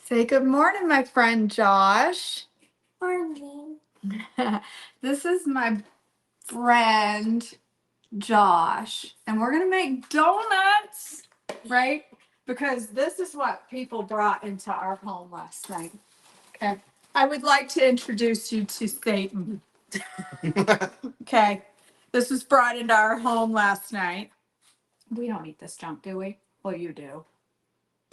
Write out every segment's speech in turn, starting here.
Say good morning, my friend Josh. Morning. This is my friend Josh, and we're gonna make donuts, right? Because this is what people brought into our home last night. Okay. I would like to introduce you to Satan. Okay. This was brought into our home last night. We don't eat this junk, do we? Well, you do.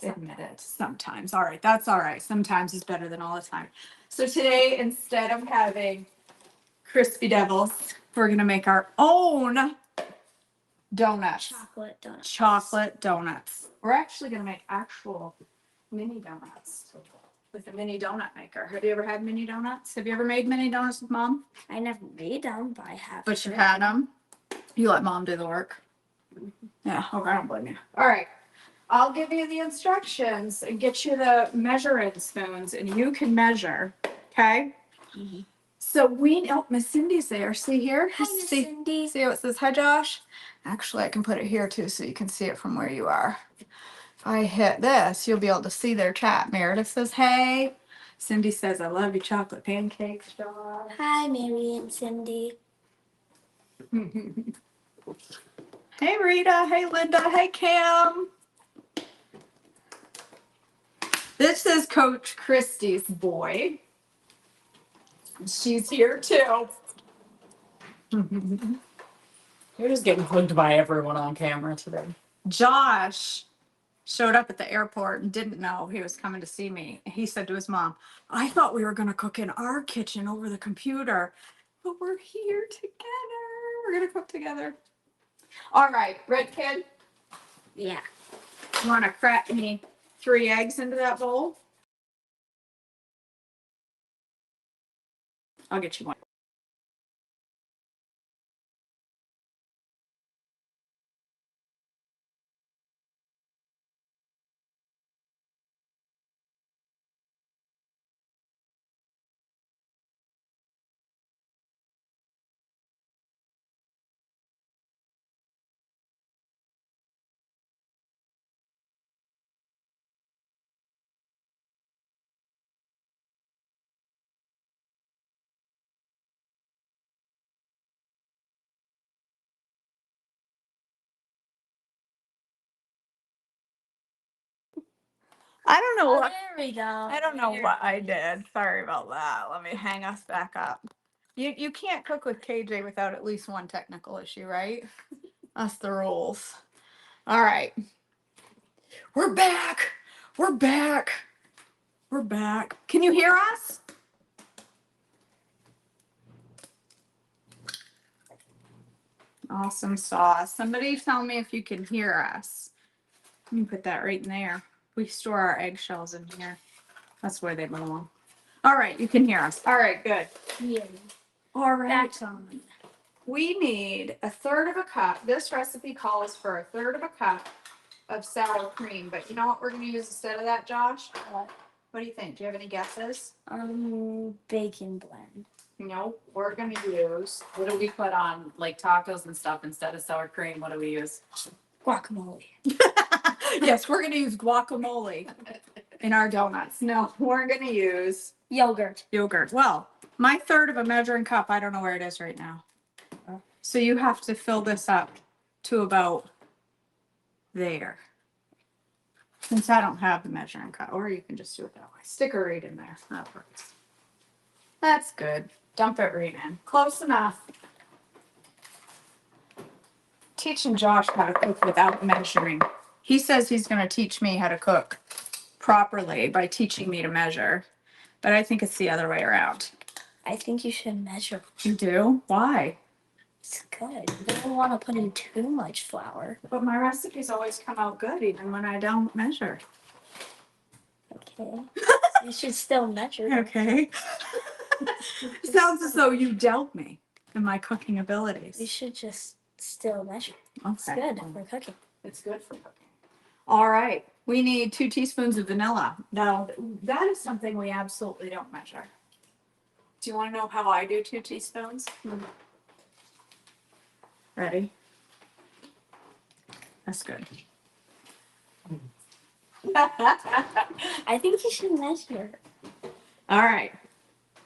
Admit it sometimes. All right, that's all right. Sometimes is better than all the time. So today, instead of having crispy devils, we're gonna make our own donuts. Chocolate donuts. We're actually gonna make actual mini donuts with a mini donut maker. Have you ever had mini donuts? Have you ever made mini donuts with Mom? I never made them, but I have. But you had them. You let Mom do the work. Yeah. Okay, I don't blame you. All right. I'll give you the instructions and get you the measuring spoons, and you can measure. Okay. Mm-hmm. So Miss Cindy's there. See here? Hi, Miss Cindy. See how it says hi, Josh? Actually, I can put it here too so you can see it from where you are. If I hit this, you'll be able to see their chat. Meredith says, hey. Cindy says, I love your chocolate pancakes, Josh. Hi, Mary and Cindy. Hey, Rita. Hey, Linda. Hey, Kim. This is Coach Christie's boy. She's here too. You're just getting hooked by everyone on camera today. Josh showed up at the airport and didn't know he was coming to see me. He said to his mom, I thought we were going to cook in our kitchen over the computer, but we're here together. We're going to cook together. All right, Red Kid. Yeah. You want to crack me 3 eggs into that bowl? I'll get you one. I don't know what. There we go. I don't know what I did. Sorry about that. Let me hang us back up. You can't cook with KJ without at least one technical issue, right? That's the rules. All right. We're back. We're back. We're back. Can you hear us? Awesome sauce. Somebody tell me if you can hear us. Let me put that right in there. We store our eggshells in here. That's where they belong. All right, you can hear us. All right, good. Yeah. All right. That's on. We need 1/3 cup. This recipe calls for 1/3 cup of sour cream. But you know what we're going to use instead of that, Josh? What do you think? Do you have any guesses? Bacon blend. No, we're going to use. What do we put on like tacos and stuff instead of sour cream? What do we use? Guacamole. Yes, we're going to use guacamole in our donuts. No, we're going to use Yogurt. yogurt. Well, my 1/3 of a measuring cup, I don't know where it is right now. So you have to fill this up to about there. Since I don't have the measuring cup, or you can just do it that way. Stick it right in there. That works. That's good. Dump it right in. Close enough. Teaching Josh how to cook without measuring. He says he's going to teach me how to cook properly by teaching me to measure. But I think it's the other way around. I think you should measure. You do? Why? It's good. You don't want to put in too much flour. But my recipes always come out good even when I don't measure. Okay. You should still measure. Okay. Sounds as though you doubt me in my cooking abilities. You should just still measure. Okay. It's good for cooking. It's good for cooking. All right. We need 2 teaspoons of vanilla. Now, that is something we absolutely don't measure. Do you want to know how I do 2 teaspoons? Ready? That's good. I think you should measure. All right.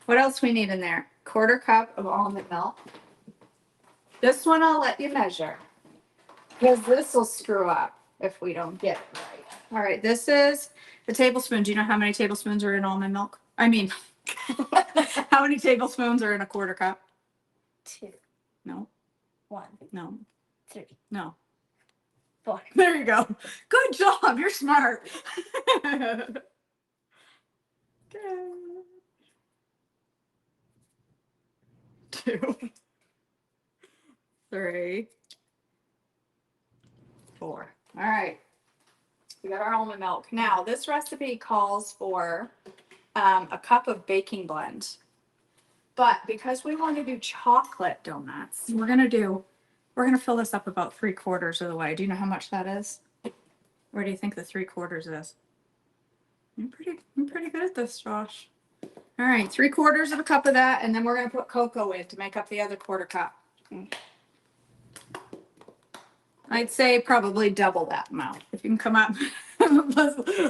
What else we need in there? 1/4 cup of almond milk. This one I'll let you measure because this will screw up if we don't get it right. All right. This is the tablespoon. Do you know how many tablespoons are in almond milk? I mean, how many tablespoons are in a 1/4 cup? 2, No, 1, no, 3, no. 4. There you go. Good job. You're smart. Okay. 2, 3, 4. All right. We got our almond milk. Now, this recipe calls for a cup of baking blend. But because we want to do chocolate donuts, we're gonna fill this up about 3/4 of the way. Do you know how much that is? Where do you think the 3/4 is? I'm pretty good at this, Josh. All right, 3/4 of a cup of that, and then we're gonna put cocoa in to make up the other 1/4 cup. I'd say probably double that amount. If you can come up,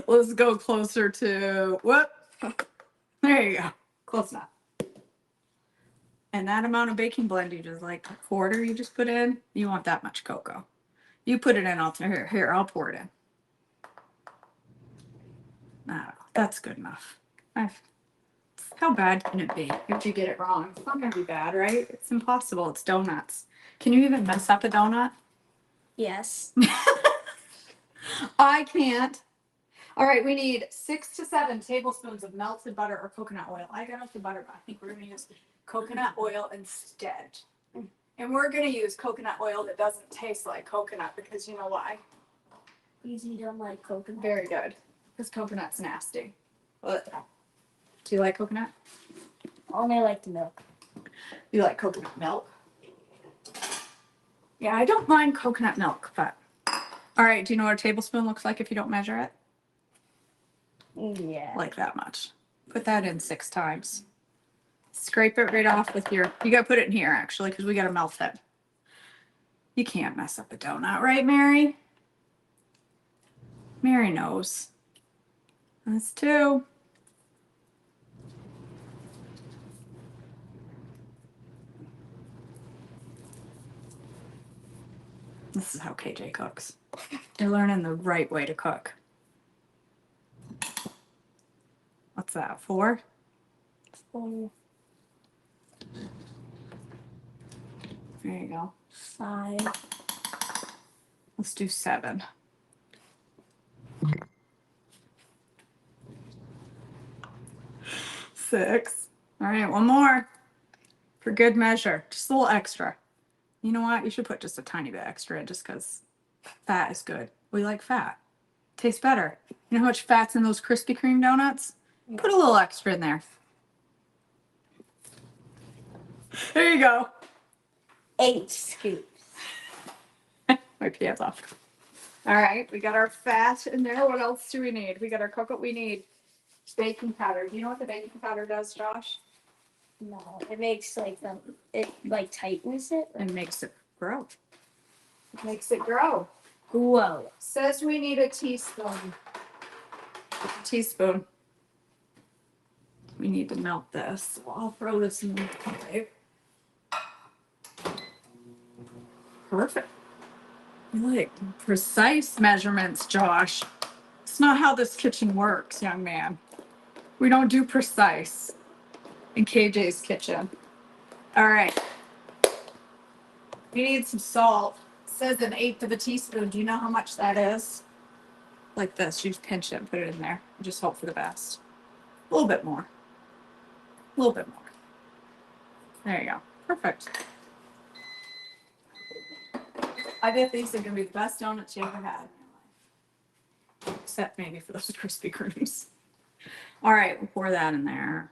let's go closer to what? There you go, close enough. And that amount of baking blend, you just like 1/4, you just put in. You want that much cocoa. You put it in. Here. I'll pour it in. That's good enough. How bad can it be if you get it wrong? It's not gonna be bad, right? It's impossible. It's donuts. Can you even mess up a donut? Yes. I can't. All right, we need 6 to 7 tablespoons of melted butter or coconut oil. I got melted butter, but I think we're gonna use coconut oil instead. And we're gonna use coconut oil that doesn't taste like coconut because you know why? Easy don't like coconut. Very good. Because coconut's nasty. What? Do you like coconut? Only like the milk. You like coconut milk? Yeah, I don't mind coconut milk, but. All right, do you know what a tablespoon looks like if you don't measure it? Yeah. Like that much. Put that in 6 times. Scrape it right off with your, you gotta put it in here actually, because we gotta melt it. You can't mess up a donut, right, Mary? Mary knows. That's 2. This is how KJ cooks. They're learning the right way to cook. What's that, 4? 4, There you go. 5. Let's do 7. 6. All right, one more. For good measure. Just a little extra. You know what? You should put just a tiny bit extra in just because fat is good. We like fat. Tastes better. You know how much fat's in those Krispy Kreme donuts? Put a little extra in there. There you go. 8 scoops. My pants off. All right, we got our fat in there. What else do we need? We got our cocoa. We need baking powder. Do you know what the baking powder does, Josh? No, it makes like it like tightens it. And makes it grow. It makes it grow. Whoa. Says we need a teaspoon. A teaspoon. We need to melt this. So I'll throw this in the microwave. Perfect. You like precise measurements, Josh. It's not how this kitchen works, young man. We don't do precise in KJ's kitchen. All right. We need some salt. It says 1/8 of a teaspoon. Do you know how much that is? Like this. You just pinch it and put it in there. And just hope for the best. A little bit more. A little bit more. There you go. Perfect. I bet these are going to be the best donuts you ever had in your life. Except maybe for those Krispy Kremes. All right, we'll pour that in there.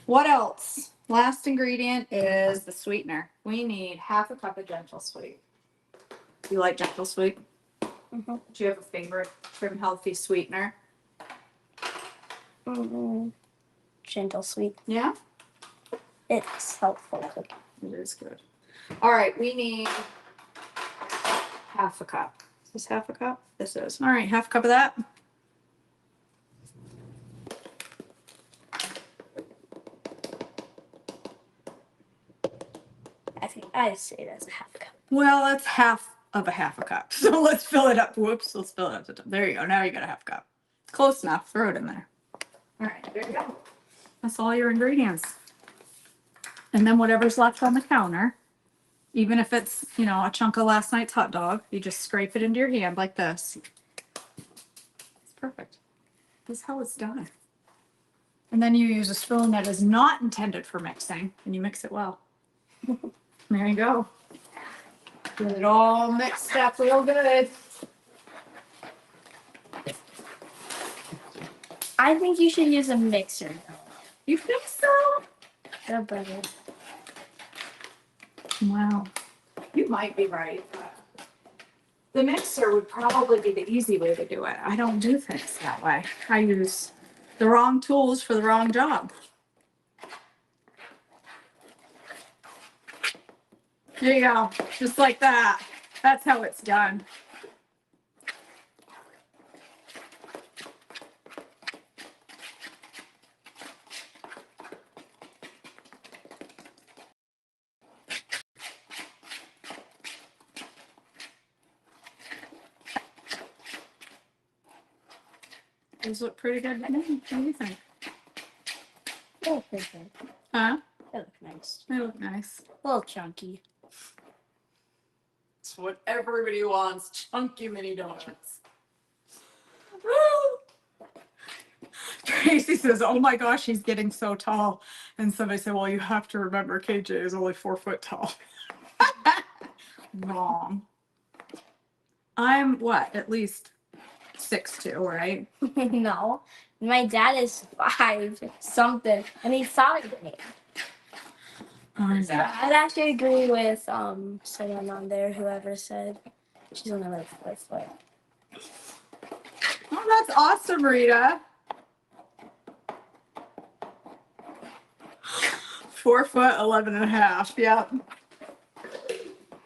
What else? Last ingredient is the sweetener. We need 1/2 cup of gentle sweet. You like gentle sweet? Mm-hmm. Do you have a favorite trim healthy sweetener? Gentle sweet. Yeah? It's helpful. It is good. All right, we need 1/2 cup. Is this half a cup? This is. All right, half a cup of that. I think I say that's a half cup. Well, that's half of a half a cup. So let's fill it up. Whoops, let's fill it up to the top. There you go. Now you got a half cup. Close enough. Throw it in there. All right, there you go. That's all your ingredients. And then whatever's left on the counter, even if it's, you know, a chunk of last night's hot dog, you just scrape it into your hand like this. It's perfect. This is how it's done. And then you use a spoon that is not intended for mixing, and you mix it well. There you go. Get it all mixed up real good. I think you should use a mixer. You think so? They're better. Wow. You might be right. But the mixer would probably be the easy way to do it. I don't do things that way. I use the wrong tools for the wrong job. There you go. Just like that. That's how it's done. Those look pretty good to me. What do you think? They look pretty good. Huh? They look nice. They look nice. A little chunky. It's what everybody wants. Chunky mini donuts. Tracy says, oh my gosh, he's getting so tall. And somebody said, well, you have to remember KJ is only 4 foot tall. Wrong. I'm what? At least 6'2", right? No. My dad is 5 something. And he's taller than me. I'd actually agree with someone on there, whoever said she's only like 4 foot. Oh, that's awesome, Rita. 4 foot, 11 and a half. Yep.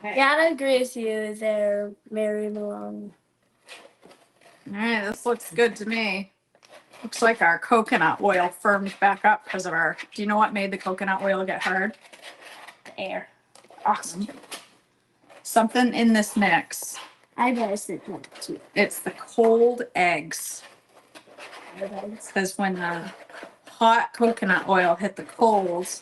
Yeah, I'd agree with you there, Mary Malone. All right, this looks good to me. Looks like our coconut oil firmed back up because of our, do you know what made the coconut oil get hard? Air. Awesome. Something in this mix. I bet it's the one too. It's the cold eggs. Because when the hot coconut oil hit the coals,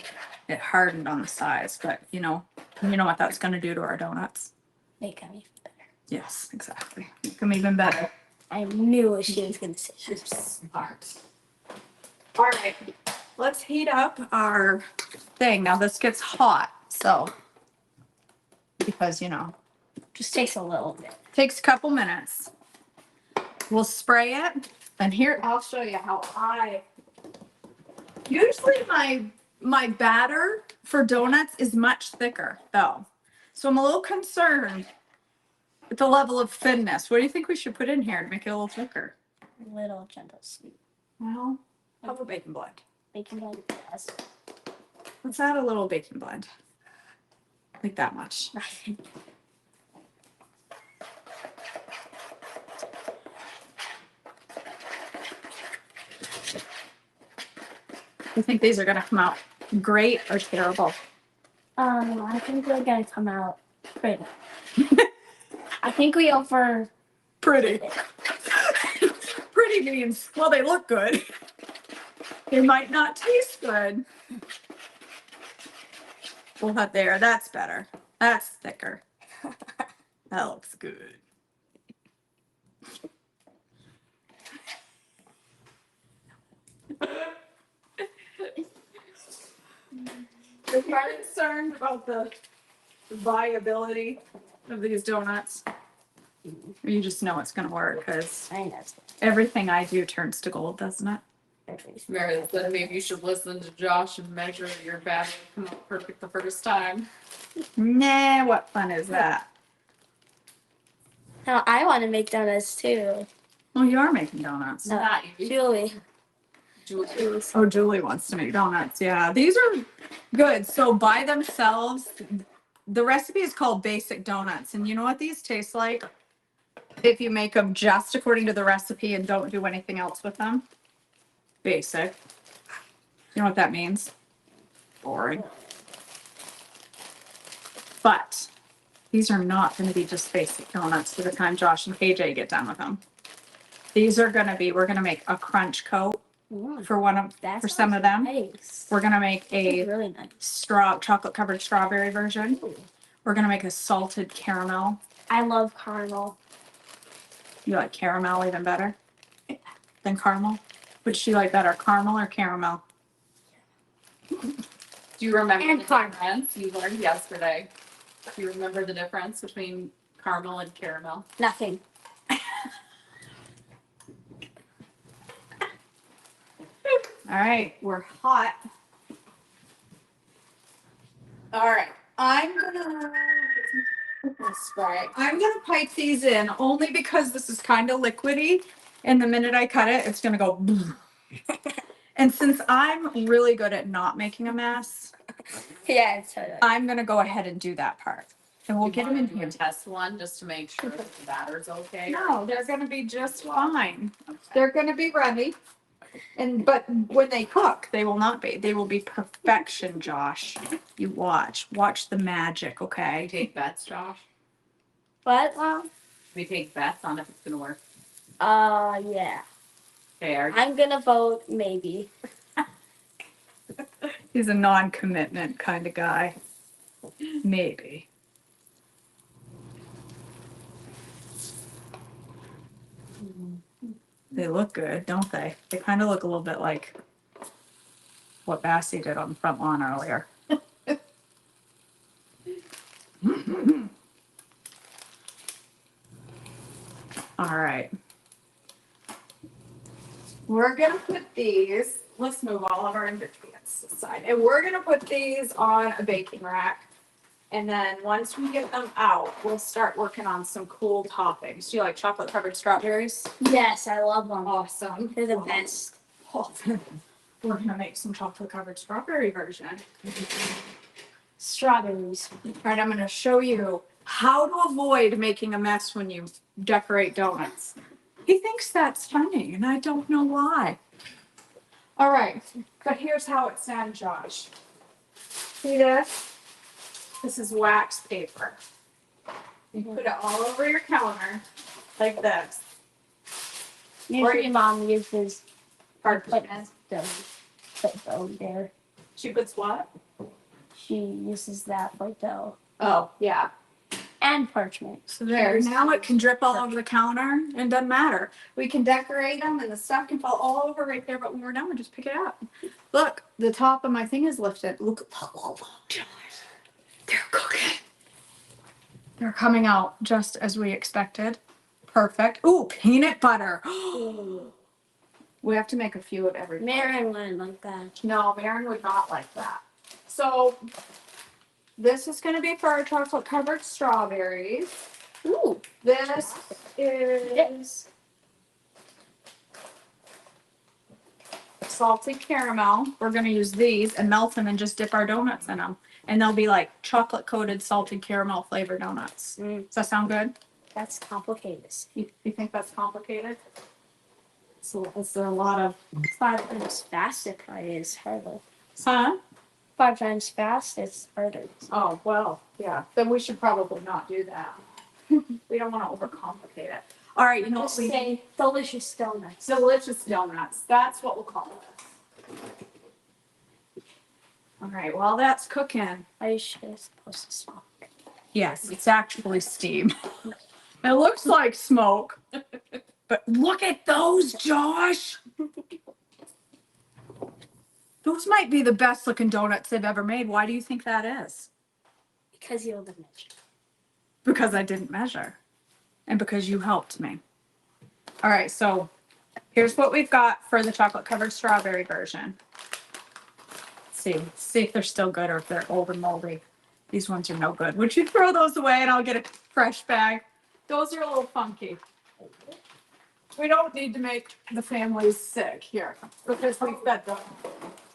it hardened on the sides. But you know what that's going to do to our donuts. Make them even better. Yes, exactly. Make them even better. I knew what she was going to say. You're smart. All right, let's heat up our thing. Now this gets hot, so because Just takes a little bit. takes a couple minutes. We'll spray it, and here I'll show you how I. Usually my batter for donuts is much thicker though, so I'm a little concerned with the level of thinness. What do you think we should put in here to make it a little thicker? Little gentle sweet. Well, how about baking blend? Baking blend. Yes. Let's add a little baking blend. Like that much. You think these are gonna come out great or terrible? I think they're gonna come out pretty. I think we over. Pretty. Pretty means, well, they look good. They might not taste good. We'll have there. That's better. That's thicker. That looks good. If you're concerned about the viability of these donuts, you just know it's going to work because I know. everything I do turns to gold, doesn't it? Meredith said maybe you should listen to Josh and measure your batter to come out perfect the first time. Nah, what fun is that? Now I want to make donuts too. Well, you are making donuts. No. Not you. Julie. Julie. Oh, Julie wants to make donuts. Yeah, these are good. So by themselves, the recipe is called basic donuts. And you know what these taste like? if you make them just according to the recipe and don't do anything else with them. Basic. You know what that means? Boring. But these are not going to be just basic donuts by the time Josh and KJ get done with them. These are going to be, we're going to make a crunch coat for for some of them. Nice. We're going to make a Really nice. chocolate covered strawberry version. We're going to make a salted caramel. I love caramel. You like caramel even better than caramel? Which do you like better, caramel or caramel? Do you remember And the caramel. difference you learned yesterday? Do you remember the difference between caramel and caramel? Nothing. All right, we're hot. All right, I'm gonna spray. I'm gonna pipe these in only because this is kind of liquidy, and the minute I cut it, it's gonna go. And since I'm really good at not making a mess, Yeah, it's totally. I'm gonna go ahead and do that part, and we'll Do get you them in wanna do here. a test one just to make sure that the batter's okay? No, they're gonna be just fine. Okay. They're gonna be ready. But when they cook, they will not be. They will be perfection, Josh. You watch. Watch the magic, okay? Take bets, Josh. What? We take bets on if it's gonna work. Yeah. Okay, I'm gonna vote maybe. He's a non-commitment kind of guy. Maybe. They look good, don't they? They kind of look a little bit like what Bassie did on the front lawn earlier. All right. We're gonna put these, let's move all of our ingredients aside. And we're gonna put these on a baking rack. And then once we get them out, we'll start working on some cool toppings. Do you like chocolate covered strawberries? Yes, I love them. Awesome. They're the best. We're gonna make some chocolate covered strawberry version. Strawberries. All right, I'm gonna show you how to avoid making a mess when you decorate donuts. He thinks that's funny, and I don't know why. All right, but here's how it's done, Josh. See this? This is wax paper. You put it all over your counter, like this. Usually mom uses Parchment. put dough there. She puts what? She uses that for dough. Oh, yeah. And parchment. So there, now it can drip all over the counter and doesn't matter. We can decorate them and the stuff can fall all over right there, but when we're done, we just pick it up. Look, the top of my thing is lifted. Look, they're cooking. They're coming out just as we expected. Perfect. Ooh, peanut butter. We have to make a few of everything. Marin wouldn't like that. No, Maren would not like that. So this is going to be for our chocolate covered strawberries. Ooh. This is salted caramel. We're going to use these and melt them and just dip our donuts in them. And they'll be like chocolate coated salted caramel flavored donuts. Does that sound good? That's complicated. You think that's complicated? So is there a lot of 5 times fast it probably is harder. huh? 5 times fast it's harder. Oh, well, yeah. Then we should probably not do that. We don't want to overcomplicate it. All right, you know Just what we say delicious donuts. delicious donuts. That's what we'll call it. All right, while that's cooking. Are you sure it's supposed to smoke? Yes, it's actually steam. It looks like smoke. But look at those, Josh. Those might be the best looking donuts they've ever made. Why do you think that is? Because you didn't measure. Because I didn't measure. And because you helped me. All right, so here's what we've got for the chocolate covered strawberry version. Let's see if they're still good or if they're old and moldy. These ones are no good. Would you throw those away and I'll get a fresh bag? Those are a little funky. We don't need to make the families sick here because we fed them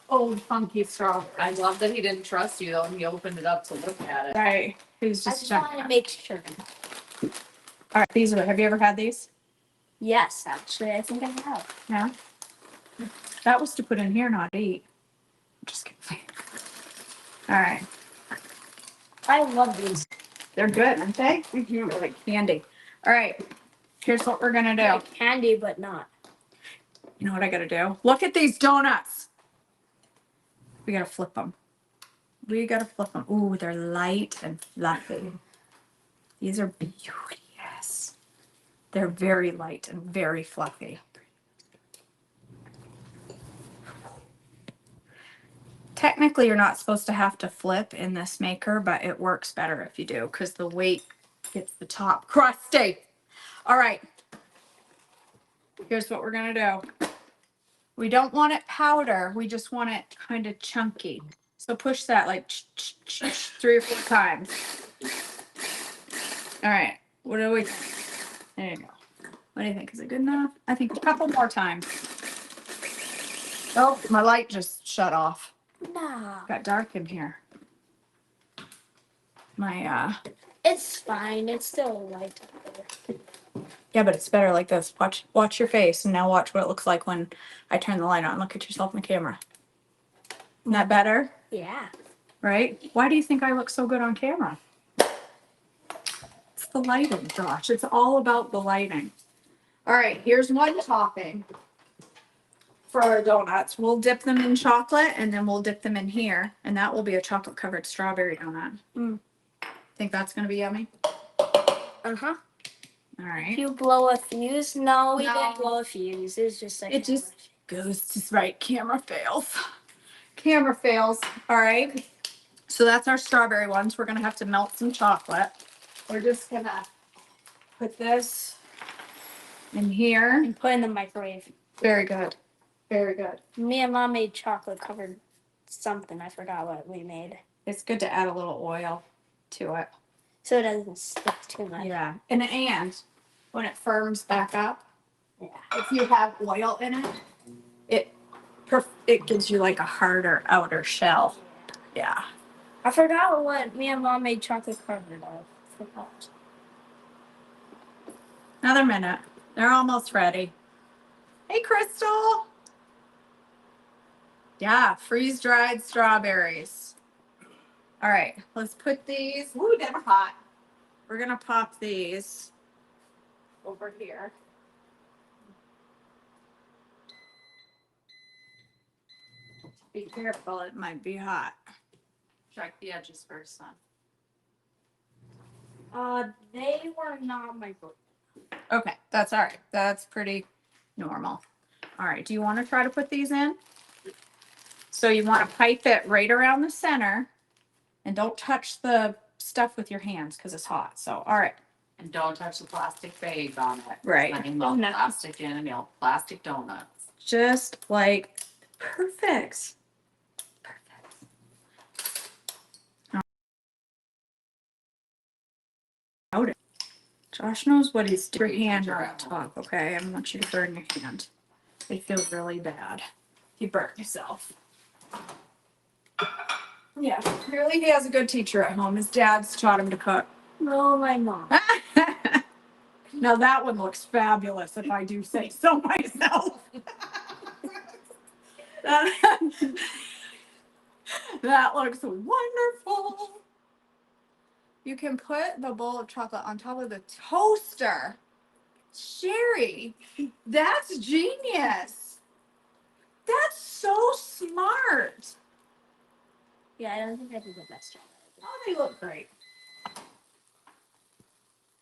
old funky strawberries. I love that he didn't trust you though, and he opened it up to look at it. Right. He's I just just want to checking. make sure. All right, these are. Have you ever had these? Yes, actually, I think I have. Yeah. That was to put in here, not eat. Just kidding. All right. I love these. They're good, aren't they? Mm-hmm. They're like candy. All right. Here's what we're gonna do. Like candy, but not. You know what I gotta do? Look at these donuts. We gotta flip them. We gotta flip them. Ooh, they're light and fluffy. These are beauteous. They're very light and very fluffy. Technically, you're not supposed to have to flip in this maker, but it works better if you do because the weight gets the top crusty. All right. Here's what we're gonna do. We don't want it powder. We just want it kind of chunky. So push that like 3 or 4 times. All right. What do we think? There you go. What do you think? Is it good enough? I think a couple more times. Oh, my light just shut off. No. Got dark in here. My It's fine. It's still light. yeah, but it's better like this. Watch your face and now watch what it looks like when I turn the light on. Look at yourself in the camera. Isn't that better? Yeah. Right? Why do you think I look so good on camera? It's the lighting, Josh. It's all about the lighting. All right, here's one topping for our donuts. We'll dip them in chocolate and then we'll dip them in here, and that will be a chocolate covered strawberry donut. Think that's gonna be yummy? Uh-huh. All right. You blow a fuse? No, we No. didn't blow a fuse. It was just like It just goes to right. Camera fails. Camera fails. All right. So that's our strawberry ones. We're gonna have to melt some chocolate. We're just gonna put this in here. and put in the microwave. Very good. Very good. Me and Mom made chocolate covered something. I forgot what we made. It's good to add a little oil to it. So it doesn't stick too much. Yeah. And when it firms back up, Yeah. if you have oil in it, it gives you like a harder outer shell. Yeah. I forgot what me and Mom made chocolate covered of. Forgot. Another minute. They're almost ready. Hey, Crystal. Yeah, freeze dried strawberries. All right, let's put these. Ooh, they're hot. We're gonna pop these over here. Be careful, it might be hot. Check the edges first, son. They were not microwave. Okay, that's all right. That's pretty normal. All right, do you want to try to put these in? So you want to pipe it right around the center and don't touch the stuff with your hands because it's hot. So, all right. And don't touch the plastic bag on it. Right. I mean, melt no. plastic in and melt plastic donuts. Just like perfect. Josh knows what he's doing. Your hand on top, okay? I don't want you to burn your hand. It feels really bad. You burnt yourself. Yeah, clearly he has a good teacher at home. His dad's taught him to cook. No, my mom. Now that one looks fabulous, if I do say so myself. that, that looks wonderful. You can put the bowl of chocolate on top of the toaster. Sherry, that's genius. That's so smart. Yeah, I don't think I did the best job. Oh, they look great.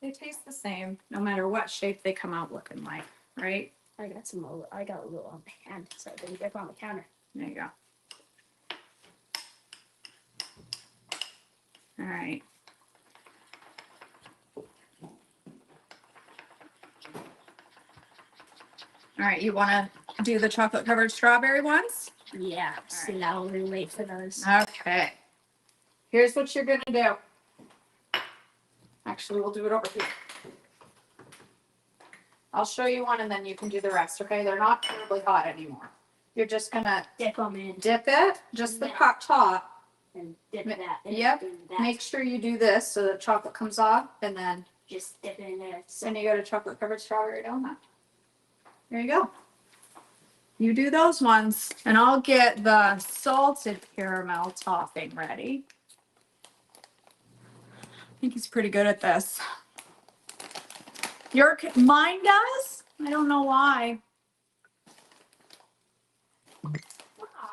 They taste the same, no matter what shape they come out looking like, right? I got a little on my hand, so I didn't get on the counter. There you go. All right. All right, you want to do the chocolate covered strawberry ones? Yeah. So now we're wait for those. Okay. Here's what you're going to do. Actually, we'll do it over here. I'll show you one and then you can do the rest, okay? They're not terribly hot anymore. You're just going to Dip them in dip it, just the top. and dip that. In Yep. and that. Make sure you do this so the chocolate comes off and then Just dip it in there. Then you got a chocolate covered strawberry donut. There you go. You do those ones, and I'll get the salted caramel topping ready. I think he's pretty good at this. Mine does? I don't know why.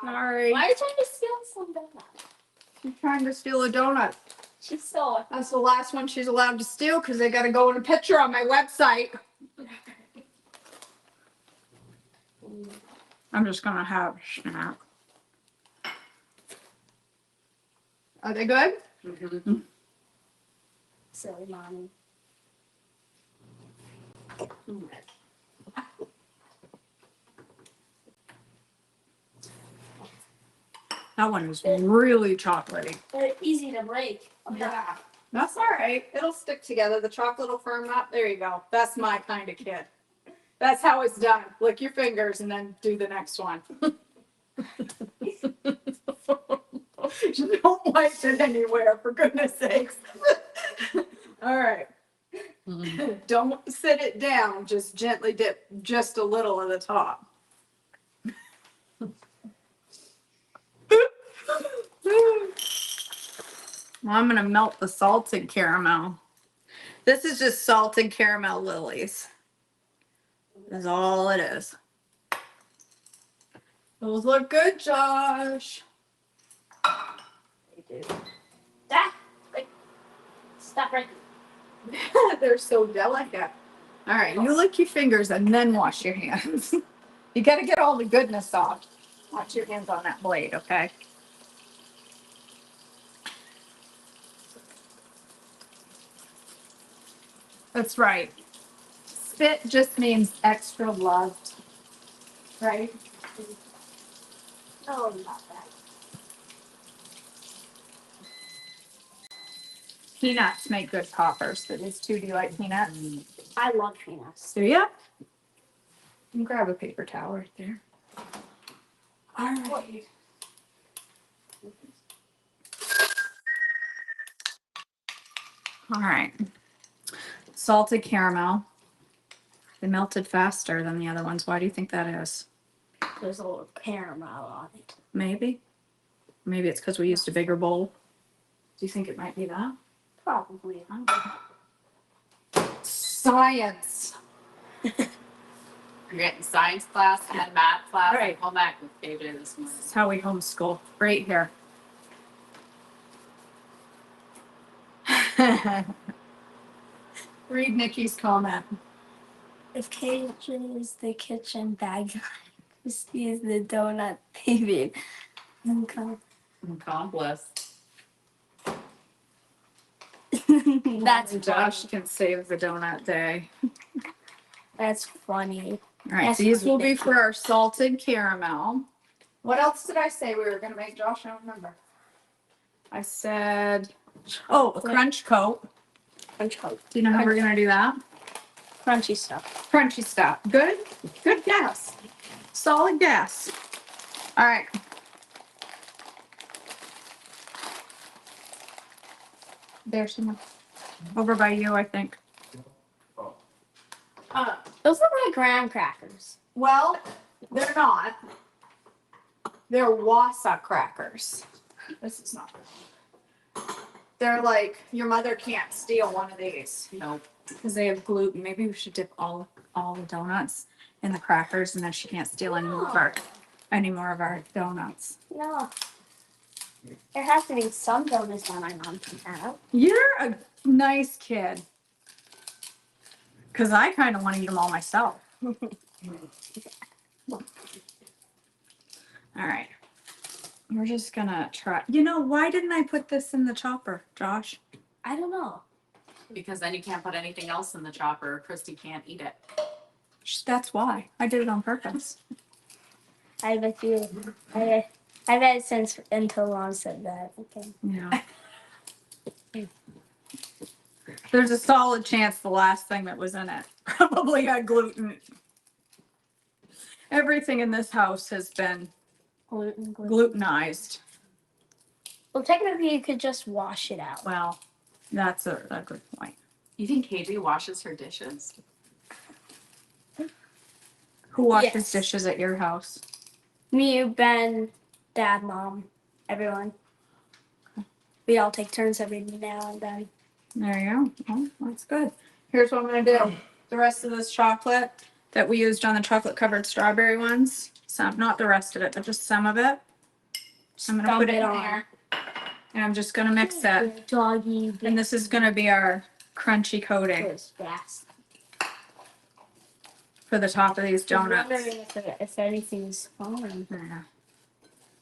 Sorry. Why are you trying to steal some donut? She's trying to steal a donut. She stole it. That's the last one she's allowed to steal because they got to go in a picture on my website. I'm just going to have a snack. Are they good? Mm-hmm. Silly mommy. That one was really chocolatey. They're easy to break. Yeah, that's all right. It'll stick together. The chocolate will firm up. There you go. That's my kind of kid. That's how it's done. Lick your fingers and then do the next one. Don't wipe it anywhere, for goodness sakes. All right. Mm-hmm. Don't sit it down. Just gently dip just a little at the top. Well, I'm gonna melt the salted caramel. This is just salted caramel lilies. That's all it is. Those look good, Josh. They do. That, like, stop right They're so delicate. All right, you lick your fingers and then wash your hands. You gotta get all the goodness off. Wash your hands on that blade, okay? That's right. Spit just means extra loved, right? Oh, not that. Peanuts make good poppers. That is too. Do you like peanuts? I love peanuts. Do ya? You can grab a paper towel right there. All right. All right. Salted caramel. They melted faster than the other ones. Why do you think that is? There's a little caramel on it. Maybe. Maybe it's because we used a bigger bowl. Do you think it might be that? Probably. Science. You're getting science class and math class. Right. Home ec with KJ this morning. That's how we homeschool. Right here. Read Nikki's comment. If KJ is the kitchen bag, Christy is the donut baby. Accomplice. That's Josh funny. can save the donut day. That's funny. All right, That's these funny, will be thank for our salted caramel. What else did I say we were gonna make, Josh? I don't remember. I said, a crunch coat. Crunch coat. Do you know how we're gonna do that? Crunchy stuff. Crunchy stuff. Good? Good guess. Solid guess. All right. There's some over by you, I think. Those look like graham crackers. Well, they're not. They're Wassa crackers. This is not. They're like, your mother can't steal one of these. Nope. Because they have gluten. Maybe we should dip all the donuts in the crackers, and then she can't steal any more of our donuts. No. There has to be some donuts that my mom can have. You're a nice kid. Because I kind of want to eat them all myself. All right. We're just going to try. You know, why didn't I put this in the chopper, Josh? I don't know. Because then you can't put anything else in the chopper. Christy can't eat it. That's why. I did it on purpose. I bet you. I've had it since until Mom said that. Okay. Yeah. There's a solid chance the last thing that was in it probably had gluten. Everything in this house has been glutenized. Well, technically, you could just wash it out. Well, that's a good point. You think Katie washes her dishes? Who washes Yes. dishes at your house? Me, Ben, Dad, Mom, everyone. We all take turns every now and then. There you go. Oh, that's good. Here's what I'm gonna do. The rest of this chocolate that we used on the chocolate covered strawberry ones, some, not the rest of it, but just some of it. I'm gonna put it in there. And I'm just gonna mix it. Doggy. And this is gonna be our crunchy coating Goes fast. for the top of these I'm donuts. wondering if anything's falling. Yeah.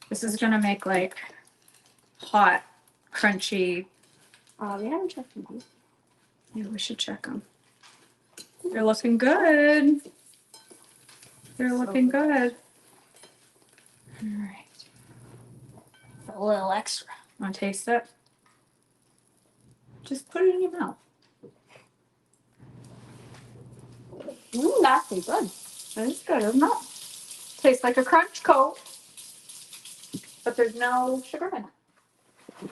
This is gonna make like hot, crunchy. We haven't checked them. Yeah, we should check them. They're looking good. They're looking good. All right. A little extra. Want to taste it? Just put it in your mouth. That's pretty good. That is good, isn't it? Tastes like a crunch coat, but there's no sugar in it.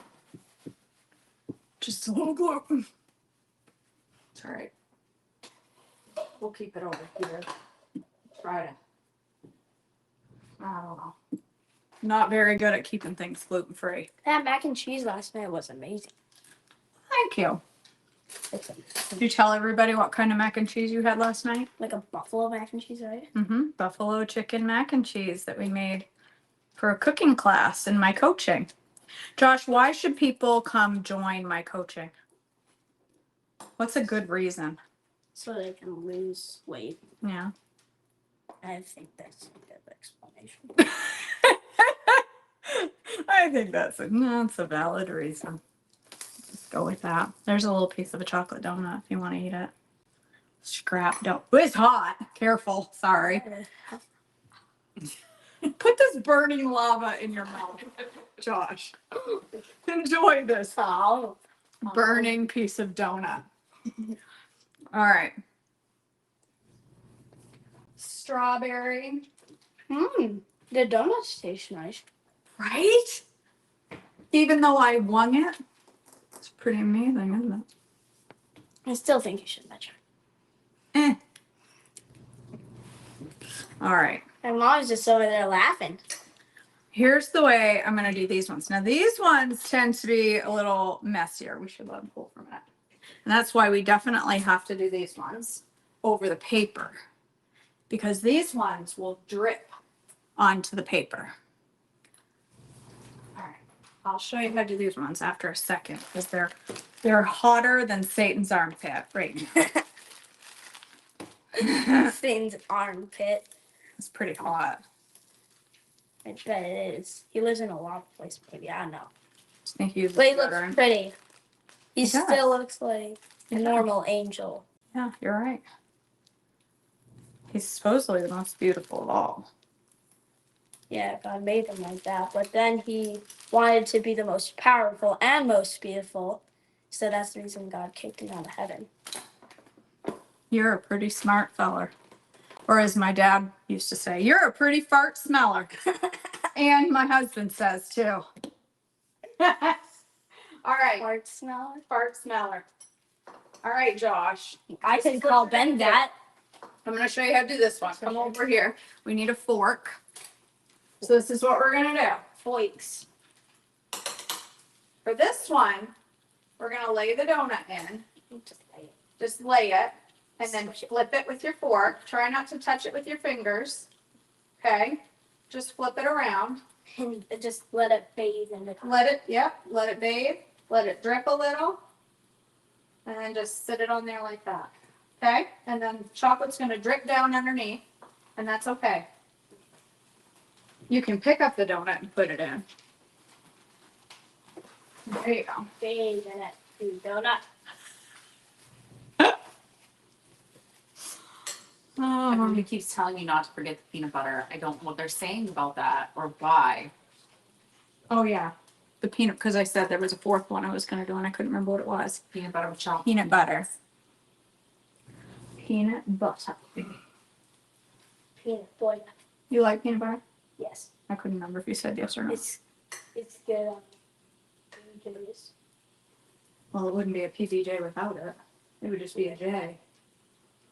Just a little gluten. It's all right. We'll keep it over here. Try to. I don't know. Not very good at keeping things gluten free. That mac and cheese last night was amazing. Thank you. It's Did you tell everybody what kind of mac and cheese you had last night? like a buffalo mac and cheese, right? Mm-hmm. Buffalo chicken mac and cheese that we made for a cooking class in my coaching. Josh, why should people come join my coaching? What's a good reason? So they can lose weight. Yeah. I think that's a good explanation. I think that's a valid reason. Let's go with that. There's a little piece of a chocolate donut if you want to eat it. Scrap don't. It's hot. Careful. Sorry. Put this burning lava in your mouth, Josh. Enjoy this Oh. burning piece of donut. All right. Strawberry. The donuts taste nice. Right? Even though I wung it. It's pretty amazing, isn't it? I still think you should measure. Eh. All right. My mom's just over there laughing. Here's the way I'm going to do these ones. Now, these ones tend to be a little messier. We should let them cool for a minute. And that's why we definitely have to do these ones over the paper, because these ones will drip onto the paper. All right. I'll show you how to do these ones after a second, because they're hotter than Satan's armpit right now. Satan's armpit. It's pretty hot. I bet it is. He lives in a lava place, maybe. I don't know. Just think he But he looks pretty. He He does. still looks like a He normal angel. Yeah, you're right. He's supposedly the most beautiful of all. Yeah, God made him like that. But then he wanted to be the most powerful and most beautiful. So that's the reason God kicked him out of heaven. You're a pretty smart feller. Or as my dad used to say, you're a pretty fart smeller. And my husband says too. All right. Fart smeller? Fart smeller. All right, Josh. I could call Ben that. I'm going to show you how to do this one. Come over here. We need a fork. So this is what we're going to do. Forks. For this one, we're going to lay the donut in. Just lay it. And then flip it with your fork. Try not to touch it with your fingers. Okay? Just flip it around. And just let it bathe in the Let it bathe. Let it drip a little. And then just sit it on there like that. Okay? And then chocolate's going to drip down underneath. And that's okay. You can pick up the donut and put it in. There you go. bathe in it. Do donut. Everybody keeps telling me not to forget the peanut butter. I don't know what they're saying about that or why. Oh, yeah. The peanut, because I said there was a fourth one I was going to do and I couldn't remember what it was. Peanut butter with chocolate. Peanut butter. Peanut butter. Peanut butter. You like peanut butter? Yes. I couldn't remember if you said yes or no. It's good on PJs. Well, it wouldn't be a PBJ without it. It would just be a J.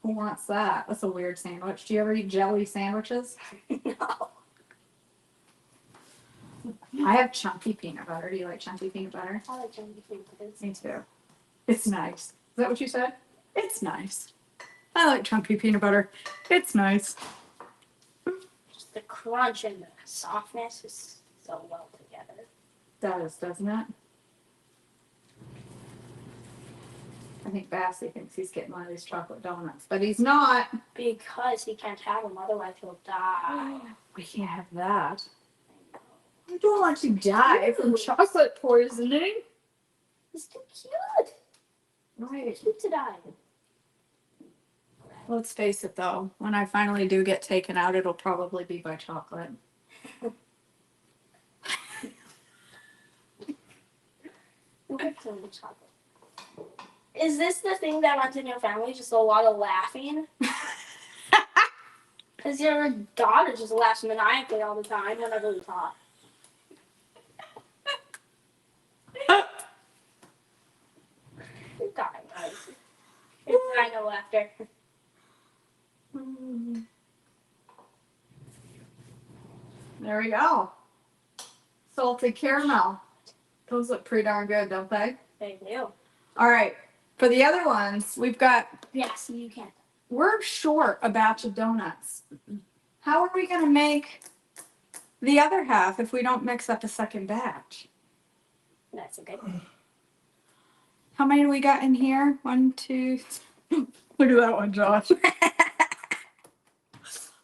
Who wants that? That's a weird sandwich. Do you ever eat jelly sandwiches? No. I have chunky peanut butter. Do you like chunky peanut butter? I like chunky peanut butter. Me too. It's nice. Is that what you said? It's nice. I like chunky peanut butter. It's nice. Just the crunch and the softness is so well together. Does, doesn't it? I think Bassy thinks he's getting one of these chocolate donuts, but he's not. Because he can't have them, otherwise he'll die. We can't have that. I don't want to die from chocolate poisoning. He's too cute. Right. Cute to die. Let's face it though, when I finally do get taken out, it'll probably be by chocolate. Is this the thing that runs in your family? Just a lot of laughing? Because your daughter just laughs maniacally all the time whenever we talk. You're dying, right? You're dying of laughter. There we go. Salted caramel. Those look pretty darn good, don't they? They do. All right. For the other ones, we've got, Yes, you can. we're short a batch of donuts. How are we going to make the other half if we don't mix up a second batch? That's a good. How many do we got in here? 1, 2. Look at that one, Josh.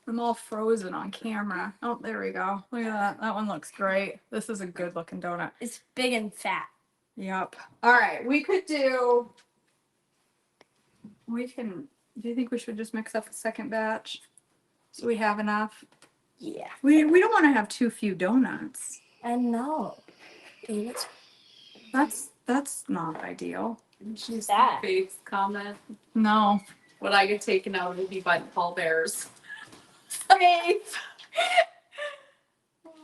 I'm all frozen on camera. Oh, there we go. Look at that. That one looks great. This is a good looking donut. It's big and fat. Yep. All right. We could do. We can. Do you think we should just mix up a second batch so we have enough? Yeah. We don't want to have too few donuts. I know. That's not ideal. Who's that? Faith's comment. No. What I get taken out would be by the pallbearers. Faith.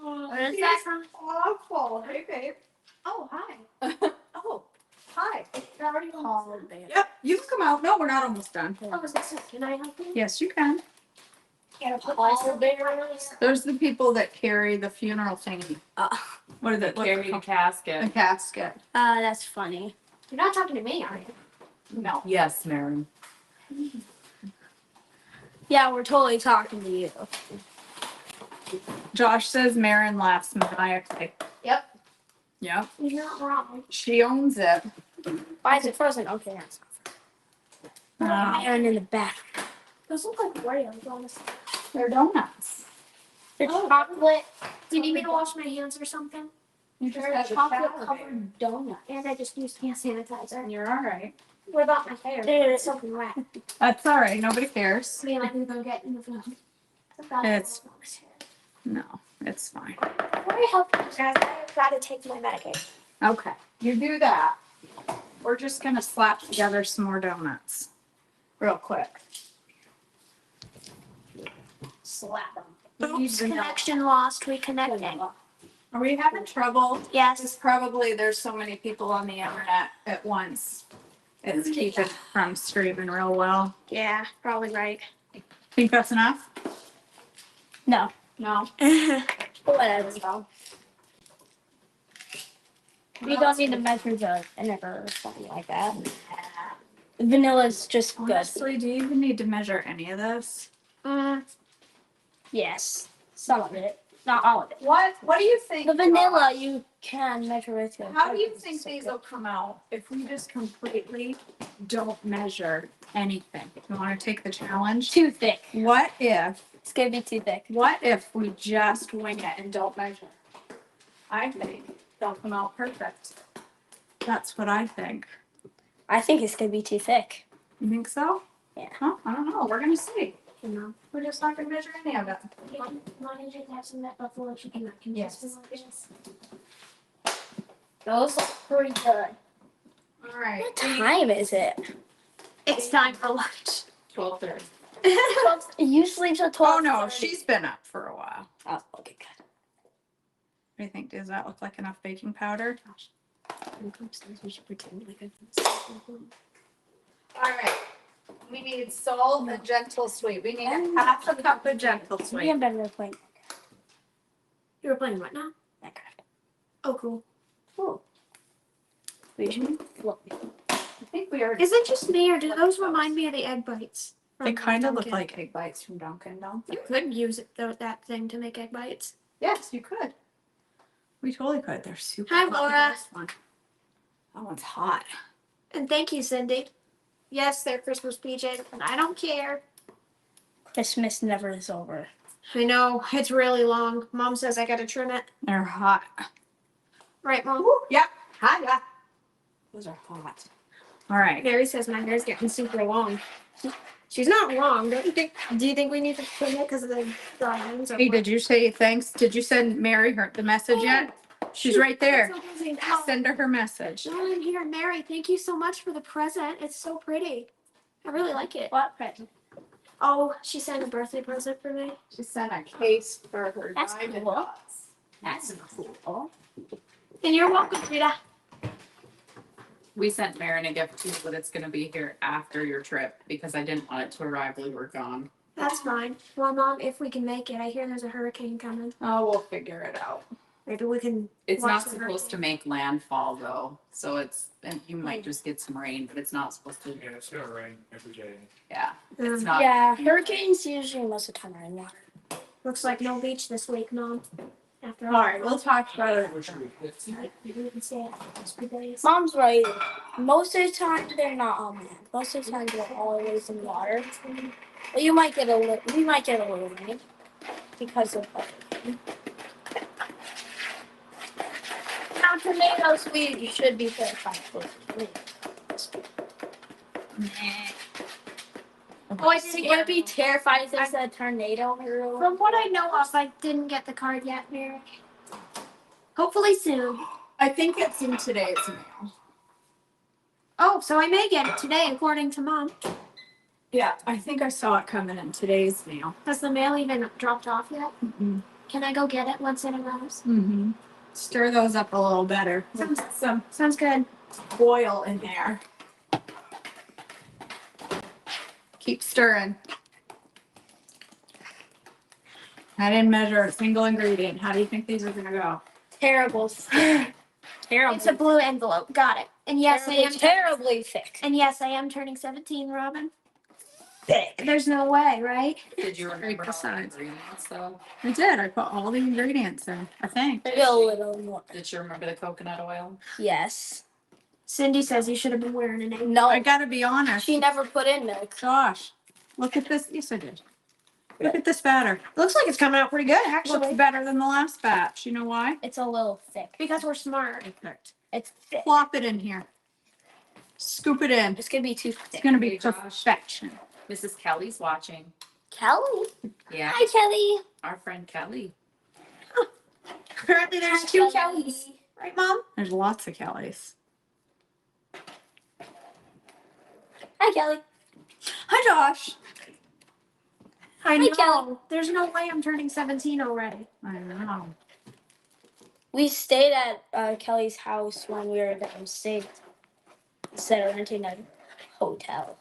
Where is that from? Awful. Hey, babe. Oh, hi. Oh, hi. It's already called there. Yep. You can come out. No, we're not almost done. Oh, was this Can I help you? Yes, you can. Pallbearers. There's the people that carry the funeral thingy. What is it? What's it Carry the called? casket. A casket. That's funny. You're not talking to me, are you? No. Yes, Mary. Yeah, we're totally talking to you. Josh says Marin laughs maniacally. Yep. Yep. You're not wrong. She owns it. Why is it frozen? Okay, that's iron in the back. Those look like Oreos, honestly. They're donuts. The Chocolate. Do you need me to wash my hands or something? You just They're have a chocolate towel covered donut. And I just used hand sanitizer. there. You're all right. What about my hair? It's soaking wet. That's all right. Nobody cares. Me and I can go get in the phone. It's- No, it's fine. Before I help you guys, I've got to take my medication. Okay. You do that. We're just going to slap together some more donuts real quick. slap them. Oops, connection lost. Reconnecting. Are we having trouble? Yes. It's probably there's so many people on the internet at once. It's keeping from streaming real well. Yeah, probably right. Think that's enough? No. No. Whatever. though. We don't need to measure the vinegar or something like that. Vanilla's just good. Honestly, do you even need to measure any of this? Yes. Some of it. Not all of it. What do you think? The vanilla you can measure with your How do you think these will come out if we just completely don't measure anything? You want to take the challenge? too thick? What if It's gonna be too thick. we just wing it and don't measure? I think they'll come out perfect. That's what I think. I think it's gonna be too thick. You think so? Yeah. Huh? I don't know. We're gonna see. You know. We're just not gonna measure any of it. Mine is have some that buffalo chicken. Yes. Those look pretty good. All right. What time is it? It's time for lunch. 12:30. You sleep till 12. Oh no, she's been up for a while. Oh, okay, good. What do you think? Does that look like enough baking powder? We should pretend like All right. We need salt and gentle sweet. We need a half a cup of gentle Me sweet. and Ben were playing You were playing what now? Minecraft. Oh, cool. Cool. We should flip. I think we already. Is it just me, or do those remind me of the egg bites? They from kind of look Dunkin'? like egg bites from Dunkin', don't they? You could use it, that thing to make egg bites. Yes, you could. We totally could. They're super Hi, hot. Laura. That one's hot. And thank you, Cindy. Yes, they're Christmas PJs, and I don't care. Christmas never is over. I know, it's really long. Mom says I gotta trim it. They're hot. Right, Mom? Yep. Hot, yeah. Those are hot. All right. Mary says my hair's getting super long. She's not wrong, don't you think? Do you think we need to trim it because of the drawings? Hey, did you say thanks? Did you send Mary the message yet? She's right there. So busy. Oh, Send her message. John and here, Mary, thank you so much for the present. It's so pretty. I really like it. What present? Oh, she sent a birthday present for me. She sent a case for her That's diamond cool. dots. That's cool. And you're welcome, Rita. We sent Marin a gift too, but it's gonna be here after your trip because I didn't want it to arrive while you were gone. That's fine. Well, Mom, if we can make it, I hear there's a hurricane coming. Oh, we'll figure it out. Maybe we can. It's watch not the supposed to hurricane. make landfall though, so and you might just get some rain, but it's not supposed to. Yeah, it's gonna rain every day. Yeah, it's Um, not. Yeah, hurricanes usually most of the time are in water. Looks like no beach this week, Mom. After all. All right, we'll talk about it. Which week? You didn't say it. It's good days. Mom's right. Most of the time they're not on land. Most of the time they're always in water. But you might get a little. We might get a little rain because of hurricane. Now tomatoes, we should be terrified for tomatoes. Oh, I think it would be terrified if there's a tornado. From what I know of, I didn't get the card yet, Mary. Hopefully soon. I think it's in today's mail. Oh, so I may get it today, according to Mom. Yeah, I think I saw it coming in today's mail. Has the mail even dropped off yet? Mm-hmm. Can I go get it once it arrives? Mm-hmm. Stir those up a little better. With some Sounds good. oil in there. Keep stirring. I didn't measure a single ingredient. How do you think these are gonna go? Terrible. Terrible. It's a blue envelope. Got it. And yes, I am. terribly thick. And yes, I am turning 17, Robin. There's no way, right? Did you remember all the Besides. ingredients though? I did. I put all the ingredients in, I think. Maybe a little more. Did you remember the coconut oil? Yes. Cindy says you should have been wearing an apron. No, I gotta be honest. she never put in milk. Josh, look at this. Yes, I did. Look at this batter. Looks like it's coming out pretty good, actually. Looks better than the last batch. You know why? It's a little thick. Because we're smart. Perfect. It's thick. Plop it in here. Scoop it in. It's gonna be too It's thick. gonna be Hey, Josh. perfection. Mrs. Kelly's watching. Kelly. Yeah, Hi, Kelly. our friend Kelly. Apparently there's two Kellys. Right, Mom? There's lots of Kellys. Hi, Kelly. Hi, Josh. I Hi, know. Kelly. There's no way I'm turning 17 already. I know. We stayed at Kelly's house when we were downstate instead of renting a hotel.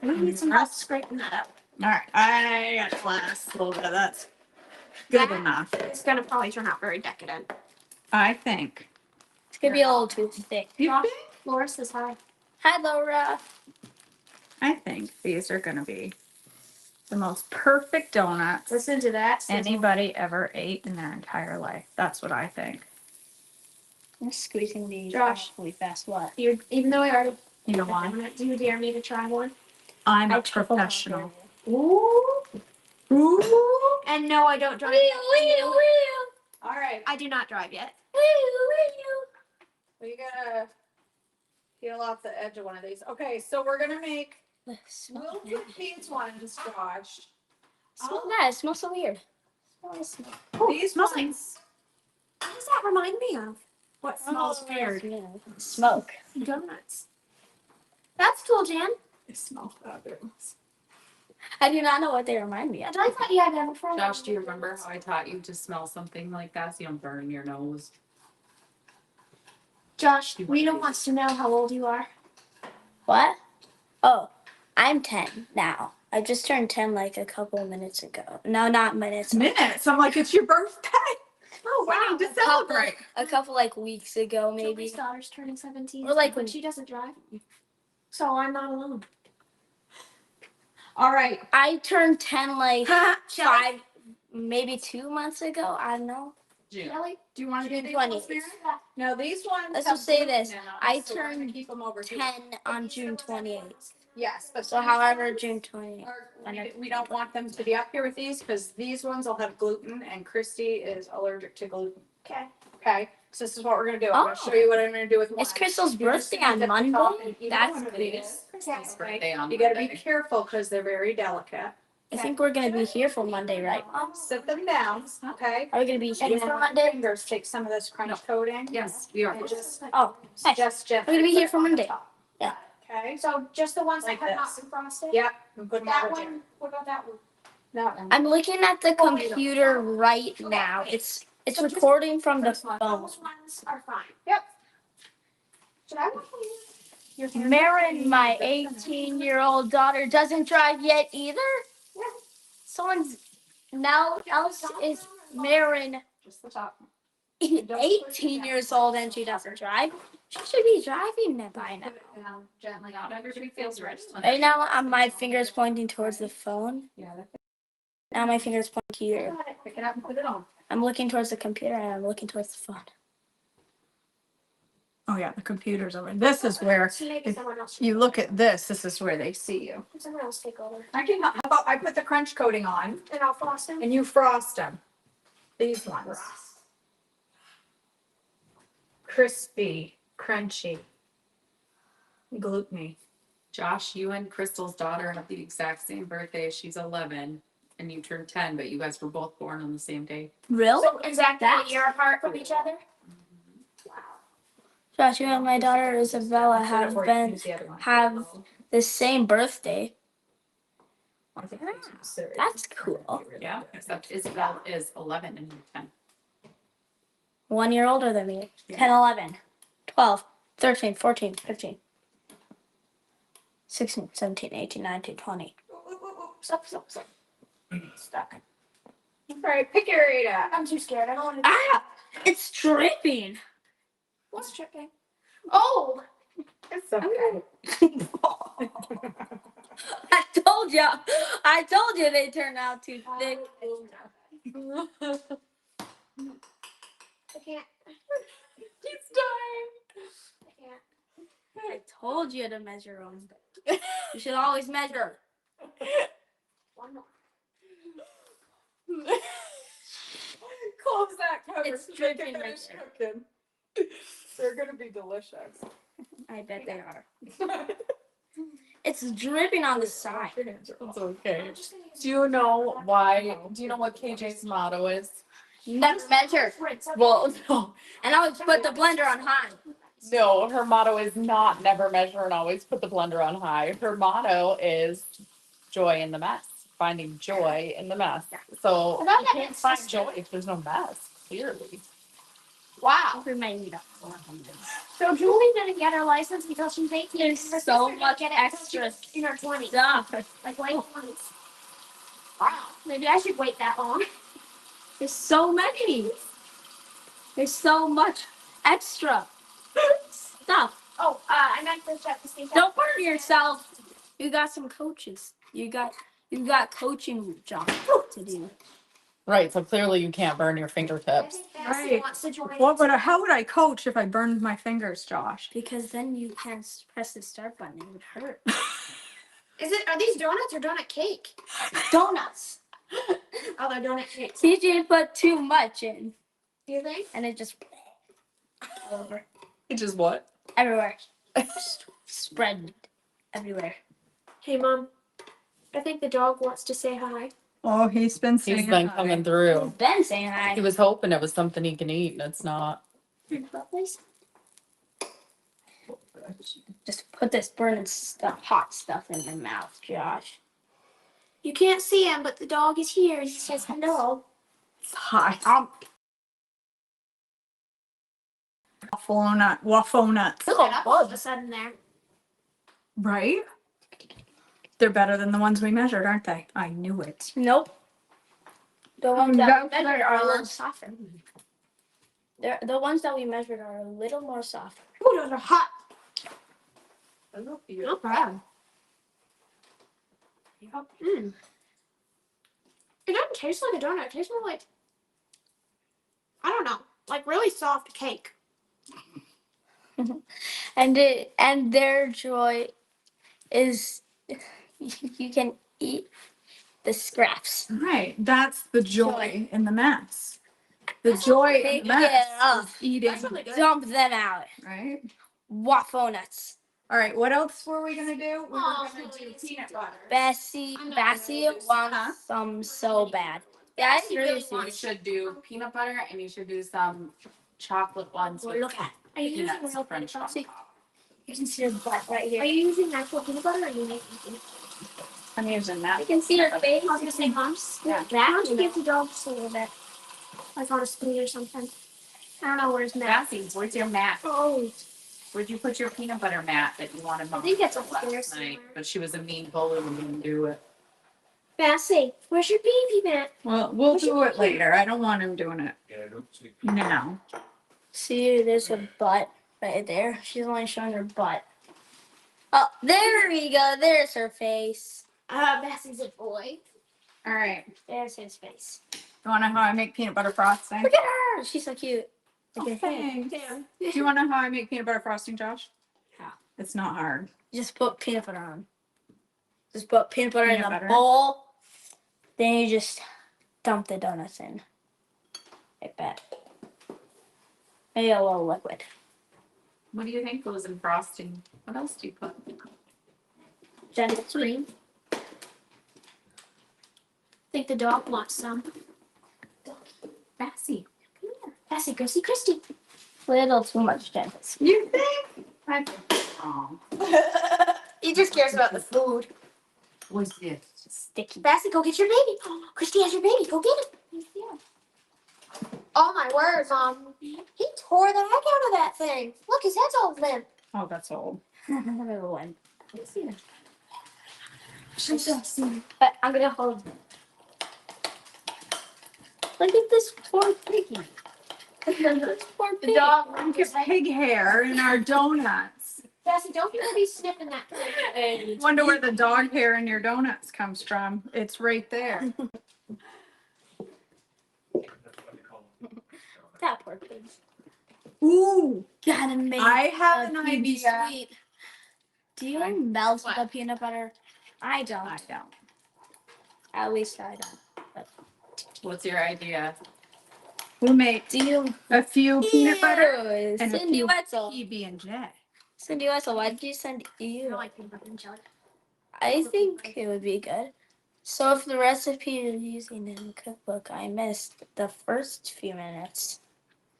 We need some help scraping that up. All right, I got glass a little bit. That's good enough. It's gonna probably turn out very decadent. I think. It's gonna be a little too thick. You Josh, think? Laura says hi. Hi, Laura. I think these are gonna be the most perfect donuts Listen to that. sizzle. anybody ever ate in their entire life. That's what I think. I'm squeezing these Josh. really fast. What? Even though I already You know why? do you dare me to try one? I'm a I triple professional. Ooh. Ooh. And no, I don't drive. All right. I do not drive yet. We gotta peel off the edge of one of these. Okay, so we're gonna make. We'll put these ones, Josh. Smell that. It smells so weird. These ones. What does that remind me of? What smells weird? Smoke. Donuts. That's cool, Jan. They smell fabulous. I do not know what they remind me of. And I thought you had them from. Josh, do you remember how I taught you to smell something like that so you don't burn your nose? Josh, Rita wants to know how old you are. What? Oh, I'm 10 now. I just turned 10 like a couple of minutes ago. No, not minutes. Minutes. I'm like, it's your birthday. Oh We need to Couple, celebrate. a couple like weeks ago, maybe. Joey's daughter's turning 17. Or like but she doesn't drive. So I'm not alone. All right. I turned 10 like Shelly? 5, maybe 2 months ago. I don't know. June. Shelly? Do you want to do these 20. ones, Mary? No, these ones. Let's have just say gluten this. in them, I so we're gonna turned keep them over 10 here. on June 28th. Yes, but So these however, ones June 28th. we don't want them to be up here with these because these ones will have gluten and Christy is allergic to gluten. Okay. Okay, so this is what we're gonna do. I'm gonna show you what I'm gonna do with mine. It's Crystal's You're just birthday gonna on dip the top Monday. and eat it That's when cool. it is. Crystal's birthday on You gotta be Monday. careful because they're very delicate. I think we're gonna be here for Monday, right, Mom? Sit them down, okay? Are we gonna be And here then for with Monday? your fingers, take some of this crunch coating. Yes, we are. And just, Oh, nice. just gently. We're gonna be put here it for on the Monday. top. Yeah. Okay, So just the ones Like that have this. not been frosted? yep, and put them That over there. one, what about that one? That one. I'm looking at the computer right now. It's So just- recording from the phone. Those ones are fine. Yep. Should I want your hand? Marin, my 18-year-old daughter, doesn't drive yet either. Yeah. Someone's now else is Marin, Just the top. 18 years old, and she doesn't drive. She should be driving by now. Put it down gently. Not everybody feels rich. Right now, my finger's pointing towards the phone. Yeah, Now my finger's pointing here. pick it up and put it on. I'm looking towards the computer and I'm looking towards the phone. Oh yeah, the computer's over. This is where, So maybe if someone else. you look at this, this is where they see you. Someone else take over. I can, how about I put the crunch coating on And I'll frost them. and you frost them. These ones. Crispy, crunchy, gluteny. Josh, you and Crystal's daughter have the exact same birthday. She's 11 and you turned 10, but you guys were both born on the same day. Really? So exactly a year apart from each other? Josh, you and my daughter Isabella have been have the same birthday. That's cool. Yeah, except Isabel is 11 and you're 10. 1 year older than me. 10, 11, 12, 13, 14, 15, 16, 17, 18, 19, 20. Stop. Stuck. All right, pick your area. I'm too scared. I don't want to. Ah! It's dripping. What's tripping? Oh! It's okay. I told you they turned out too thick. I can't. He's dying. I can't. I told you to measure them. You should always measure. One more. Close that cover. It's Make dripping it right finish there. cooking. They're gonna be delicious. I bet they are. It's dripping on the side. It's okay. Do you know why? Do you know what KJ's motto is? Never measure. Well, no. And always put the blender on high. No, her motto is not never measure and always put the blender on high. Her motto is joy in the mess, finding joy in the mess. So Well, you that can't makes find sense. joy if there's no mess, clearly. Wow. Remind me that. So Julie didn't get her license because she's 18. There's Her so sister didn't much get it until she extra was in her 20s. stuff. Like late 20s. Wow. Maybe I should wait that long. There's so many. There's so much extra stuff. Oh, I meant to check the station. Don't burn yourself. You got some coaches. You got coaching jobs to do. Right, so clearly you can't burn your I fingertips. think Bessie Right. wants to join. How would I coach if I burned my fingers, Josh? Because then you can't press the start button. It would hurt. Are these donuts or donut cake? Donuts. Oh, they're donut cakes. CJ put too much in, Do you think? and it just all over It just what? everywhere. Just spread everywhere. Hey, Mom. I think the dog wants to say hi. Oh, he's been saying He's been hi. coming through. He's been saying hi. He was hoping it was something he can eat, and it's not. Please. Just put this burning stuff, hot stuff in your mouth, Josh. You can't see him, but the dog is here and he says hello. It's hot. Waffle nuts. Look at all of a sudden there. Right? They're better than the ones we measured, aren't they? I knew it. Nope. The ones you that we got measured are a clear. little softer. The ones that we measured are a little more soft. Ooh, those are hot. Not Not bad. Mm. It doesn't taste like a donut. It tastes more like, I don't know, like really soft cake. And their joy is you can eat the scraps. Right. That's the joy in the mess. The That's joy in Pick the mess it up. is eating. That's really good. Dump them out. Right. Waffle nuts. All right. What else were we gonna do? We were Oh, gonna do please. peanut butter. Bessie wants some so bad. Yeah, I Bessie really really see. You should do peanut butter and you should do some chocolate ones Well, with look at. Are you using peanuts real French peanut on butter? top. You can see her butt right here. Are you using actual peanut butter or are you making peanut I'm using that. You can see her face. I was gonna say, Mom, scoop Yeah. that. Why don't you give the dog just a little bit? Like on a spoon or something. I don't know where's Matt. Bessie, where's your mat? Oh, Where'd you put your peanut butter mat that you wanted I Mom think to it's do upstairs last night? somewhere. But she was a mean bully and didn't do it. Bessie, where's your baby, Matt? Well, we'll What's do your it later. I don't want him doing it now. See, there's a butt right there. She's only showing her butt. Oh, there we go. There's her face. Bessie's a boy. All right. There's his face. You want to know how I make peanut butter frosting? Look at her. She's so cute. Look Oh, at her. thanks. Yeah. Do you want to know how I make peanut butter frosting, Josh? How? It's not hard. Just put peanut butter on. Just put peanut butter in Peanut the butter. bowl. Then you just dump the donuts in. Like that. Maybe a little liquid. What do you think goes in frosting? What else do you put? Gentle Cream. I think the dog wants some. Bessie. Come here. Bessie, go see Christy. Little too much gentle. You think? Oh, He just cares about the food. what's this? Sticky. Bessie, go get your baby. Oh, Christy has your baby. Go get it. Oh my word, Mom. He tore the heck out of that thing. Look, his head's all limp. Oh, that's old. Another one. Let's see it. But I'm gonna hold. Look at this poor piggy. This poor The piggy. dog Look rumped at his head. pig hair in our donuts. Bessie, don't you be sniffing that thing. Wonder where the dog hair in your donuts comes from. It's right there. That poor pig. Ooh, Gotta make I have the an PB idea. sweet. Do you Okay. melt What? the peanut butter? I don't. I don't. At least I don't. What's your idea? We'll make Do you? a few peanut butter Ew, and a Cindy few Wetzel. PB&J. Cindy Wetzel, why did you send I you? like peanut butter and jelly. I think it would be good. So if the recipe you're using in the cookbook, I missed the first few minutes.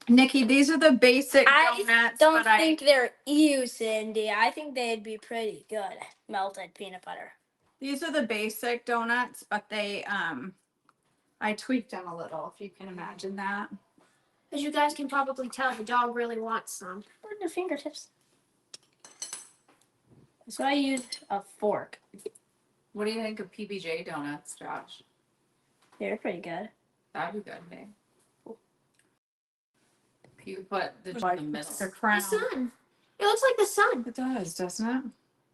Nikki, these are the basic I donuts, don't but think they're you, Cindy. I think they'd be pretty good. Melted peanut butter. these are the basic donuts, but they I tweaked them a little, if you can imagine that. As you guys can probably tell, the dog really wants some. Or the fingertips. So I used a fork. What do you think of PBJ donuts, Josh? They're pretty good. That'd be good, hey? You put the in Like the middle. the crown. The sun. It looks like the sun. It does, doesn't it?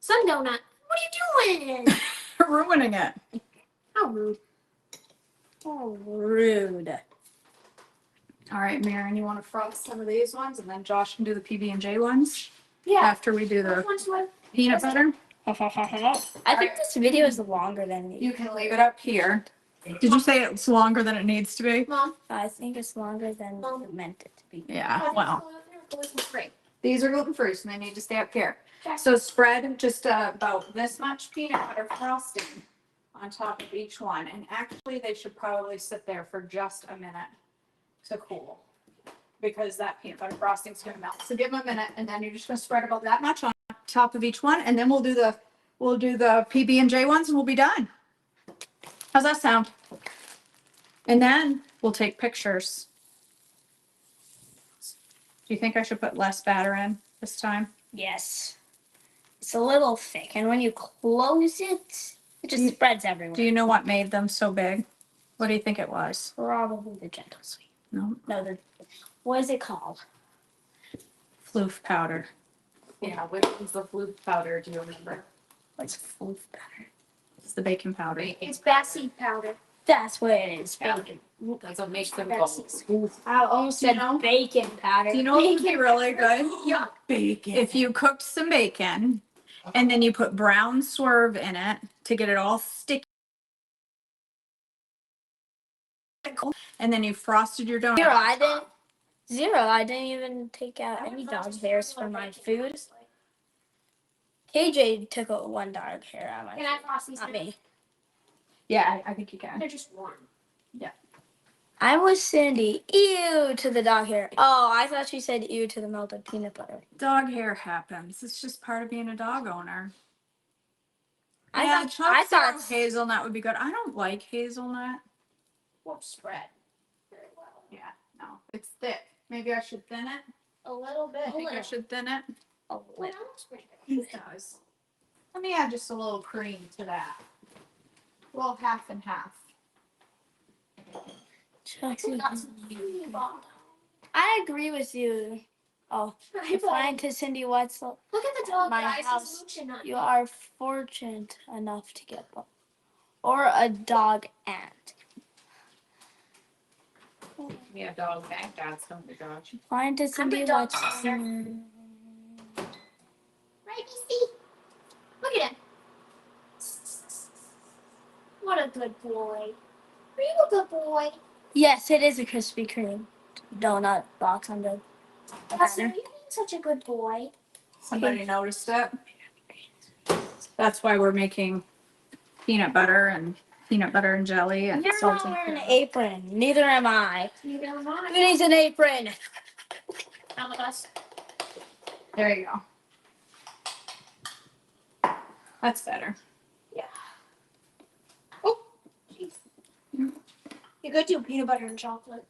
Sun donut. What are you doing? Ruining it. How rude. Oh, rude. All right, Maren, you want to frost some of these ones, and then Josh can do the PB&J ones Yeah. after we do Which the one's what? peanut butter. I think this video is longer than You can leave it up here. Did you say it's longer than it needs to be? Mom. I think it's longer than it meant it to be. Yeah, well, Gluten-free. these are gluten-free, so they need to stay up here. Okay. So spread just about this much peanut butter frosting on top of each one. And actually, they should probably sit there for just a minute to cool, because that peanut butter frosting is going to melt. So give them a minute, and then you're just going to spread about that much on top of each one, and then we'll do the PB&J ones, and we'll be done. How's that sound? And then we'll take pictures. Do you think I should put less batter in this time? Yes. It's a little thick, and when you close it, it just spreads everywhere. Do you know what made them so big? What do you think it was? Probably the gentle sweet. No. No, what is it called? Floof powder. Yeah, which one's the flute powder? Do you remember? What's floof powder? It's the baking powder. It's backseat powder. That's what it is. Yeah. Bacon. That's what makes them That's go it. smooth. I almost said bacon powder. Do you know what would be really good? Yeah. Bacon. If you cooked some bacon and then you put brown swerve in it to get it all sticky. And then you frosted your donut. Zero. I didn't even take out any dog hairs from my food. KJ took out one dog hair out of my Can I food. toss these? Not me. Yeah, I think you can. They're just warm. I was Cindy. Ew to the dog hair. Oh, I thought she said ew to the melted peanut butter. Dog hair happens. It's just part of being a dog owner. I chopped thought hazelnut would be good. I don't like hazelnut. Won't spread very well. Yeah, no, it's thick. Maybe I should thin it. A little bit. I think I should thin it. a Well, little. that looks pretty It does. Let me add just a little cream to that. Well, half and half. good. I agree with you. Oh, fine to Cindy Wetzel. Look at the dog My guys. house. He's mooching on You me. are fortunate enough to get one. Or a dog aunt. Yeah, dog bank dads don't do dog. Fine to Cindy a dog Wetzel. Right, Misty? Look at him. What a good boy. Are you a good boy? Yes, it is a Krispy Kreme donut box on the Buster, banner. you've been such a good boy. Somebody noticed it. That's why we're making peanut butter and jelly and You're salt not and wearing an pepper. apron. Neither am I. Neither am Who I. needs an apron? None of us. There you go. That's better. You could do peanut butter and chocolate.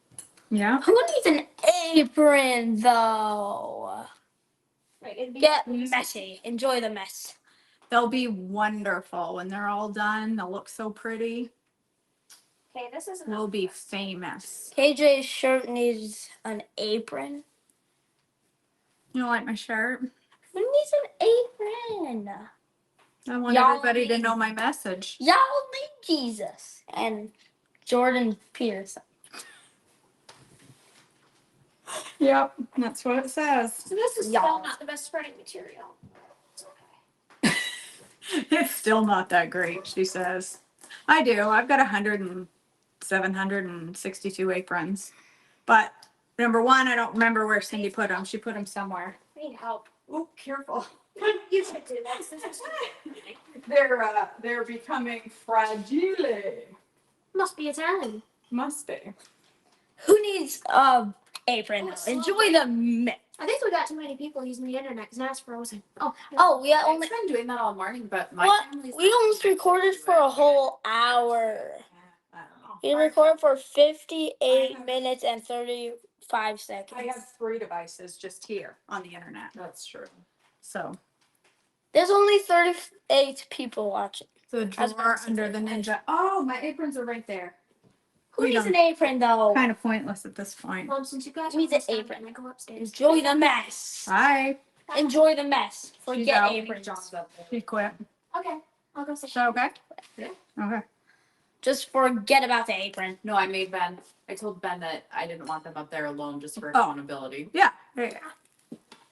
Yeah. Who needs an apron though? Right, it'd be Get messy. Enjoy the mess. They'll be wonderful when they're all done. They'll look so pretty. Okay, this is We'll be famous. KJ's shirt needs an apron. You don't like my shirt? Who needs an apron? I want Y'all everybody to need- know my message. Y'all need Jesus and Jordan Peterson. Yep, that's what it says. So this is Yeah. still not the best spreading material. It's okay. It's still not that great, she says. I do. I've got 762 aprons. But number one, I don't remember where Cindy put them. She put them somewhere. I need help. Oh, careful. You should do that. This is They're becoming fragile. must be Italian. Must be. Who needs a apron though? Enjoy the mess. I think we got too many people using the internet because now it's frozen. Oh, Oh, we I've only been doing that all morning, but my what? family's We almost recorded for a whole hour. I don't know. We recorded for 58 minutes and 35 seconds. I have 3 devices just here on the internet. That's true. So There's only 38 people watching. the I was about drawer to say under the ninja. Oh, my aprons are right there. Who We needs don't- an apron though? Kind of pointless at this point. well, since you guys Needs are an almost done, apron. I'm gonna go upstairs. Enjoy the mess. Bye. Enjoy the mess. She's Forget out. aprons. John's up there. She quit. Okay, I'll go sit. Is that okay? Yeah. Okay. Just forget about the apron. No, I made Ben. I told Ben that I didn't want them up there alone just for Oh. accountability. Yeah. Yeah.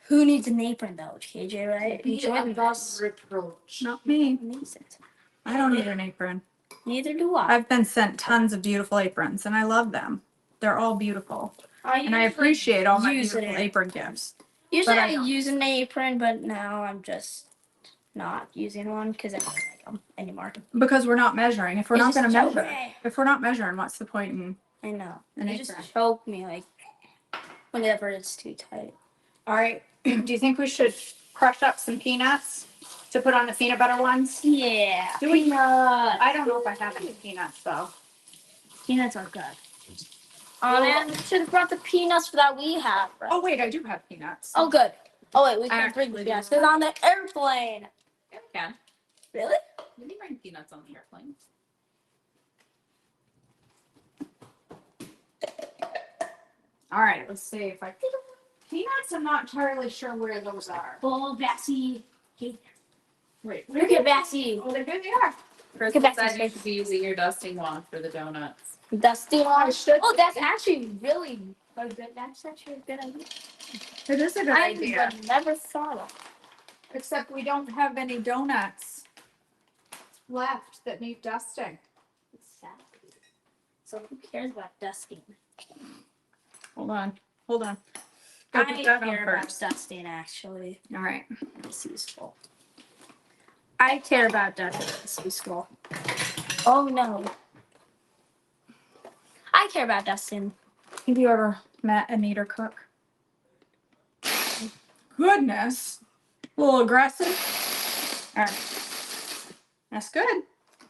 Who needs an apron though? KJ, right? Be Enjoy the above mess. reproach. Not me. Who needs it? I don't need an apron. Neither do I. I've been sent tons of beautiful aprons and I love them. They're all beautiful. And I usually appreciate all my use beautiful it. apron gifts. Usually but I I don't. use an apron, but now I'm just not using one because I don't like them anymore. Because we're not measuring. If we're It not just going to choked measure, me. if we're not measuring, what's the point in I know. an It just apron? choked me like whenever it's too tight. All right. Do you think we should crush up some peanuts to put on the peanut butter ones? Yeah. Do we- Peanuts. I don't know if I have any peanuts though. Peanuts are good. Oh man, we should have brought the peanuts that we have. Right? Oh wait, I do have peanuts. Oh, good. Oh wait, we can't bring the peanuts because on the airplane. Yeah, we can. Really? You can bring peanuts on the airplane. All right, let's see if I. Peanuts, I'm not entirely sure where those are. Oh, Bessie. Wait, Look at Bessie. oh, there they are. Chris Get back to said you space. should be using your dusting wand for the donuts. Dusty I one. should. Oh, that's actually really a good. That's actually a good idea. It is a good I idea. would never thought of. Except we don't have any donuts left that need dusting. Exactly. So who cares about dusting? Hold on. Hold on. I Go put that on care about first. dusting actually. All right. It's useful. I care about dusting. It's useful. Oh no. I care about dusting. Have you ever met a kneader cook? Goodness. A little aggressive. All right. That's good.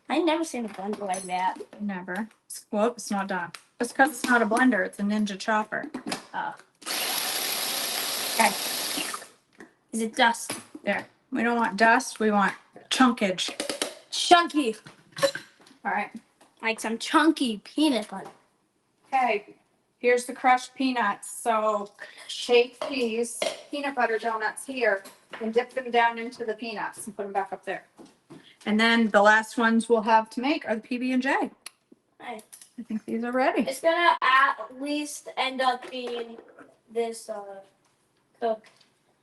I never seen a blender like that. Never. Whoop, it's not done. It's because it's not a blender, it's a ninja chopper. Oh. Okay. Is it dust? There. We don't want dust, we want chunkage. Chunky. All right. Like some chunky peanut butter. Okay. Here's the crushed peanuts. So shake these peanut butter donuts here and dip them down into the peanuts and put them back up there. And then the last ones we'll have to make are the PB&J. Right. I think these are ready. It's gonna at least end up being this cook.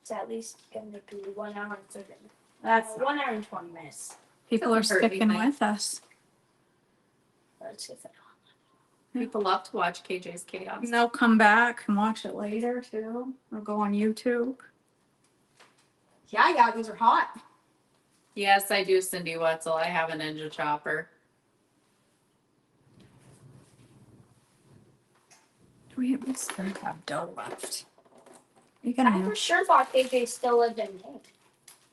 It's at least gonna be 1 hour and 30 minutes. That's 1 hour and 20 minutes. people are Doesn't hurt sticking anything. with us. Let's see if I People love to watch KJ's chaos. And they'll come back and watch it later too. Or go on YouTube. Yeah, these are hot. Yes, I do, Cindy Wetzel. I have a ninja chopper. We still have dough left. You I gonna for sure thought KJ still lived in Maine.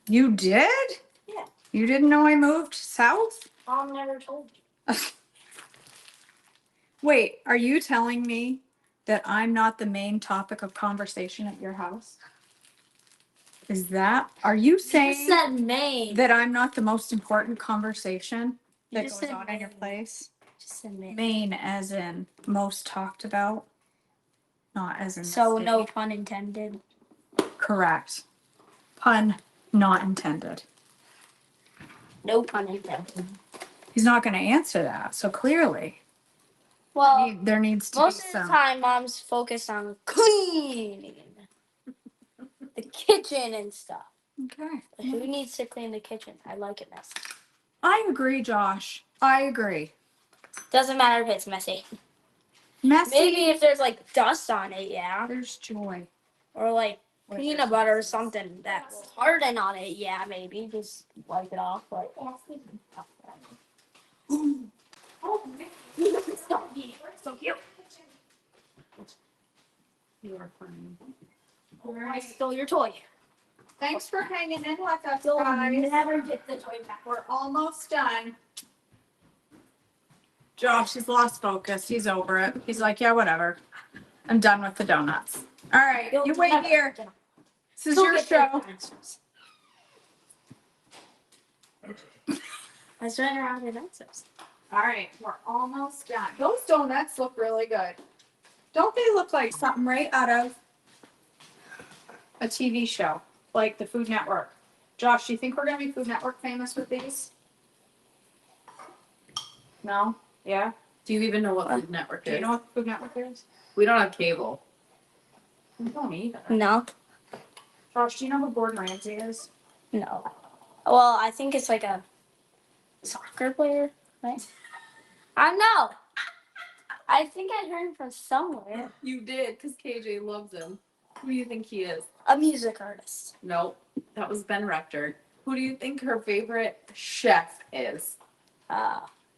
You did? Yeah. You didn't know I moved south? Mom never told you. Wait, are you telling me that I'm not the main topic of conversation at your house? Are you You saying said Maine. that I'm not the most important conversation You that just goes said on in your Maine. place? Just said Maine. Main as in most talked about, not as in the So state. no pun intended. Correct. Pun not intended. No pun intended. He's not going to answer that, so clearly Well, there needs to be most of the some. time, Mom's focused on cleaning the kitchen and stuff. Okay. Who needs to clean the kitchen? I like it messy. I agree, Josh. I agree. Doesn't matter if it's messy. Messy. Maybe if there's like dust on it, yeah. There's joy. Or like Wait, peanut butter or something that will harden on it, yeah, maybe. Just wipe it off. But oh, so cute. You are funny. I stole your toy. Thanks for hanging in with us, You'll guys. never get the toy back. We're almost done. Josh has lost focus. He's over it. He's like, yeah, whatever. I'm done with the donuts. All right, you wait never here. get them. This is Go your get show. the answers. Let's run around with answers. All right, we're almost done. Those donuts look really good. Don't they look like something right out of a TV show, like the Food Network? Josh, do you think we're gonna be Food Network famous with these? No? Yeah? Do you even know what Food Network Do you is? know what the Food Network is? We don't have cable. We don't either. No. Josh, do you know who Gordon Ramsay is? No. Well, I think it's like a soccer player, right? I know. I think I heard him from somewhere. You did, because KJ loves him. Who do you think he is? A music artist. Nope. That was Ben Rector. Who do you think her favorite chef is?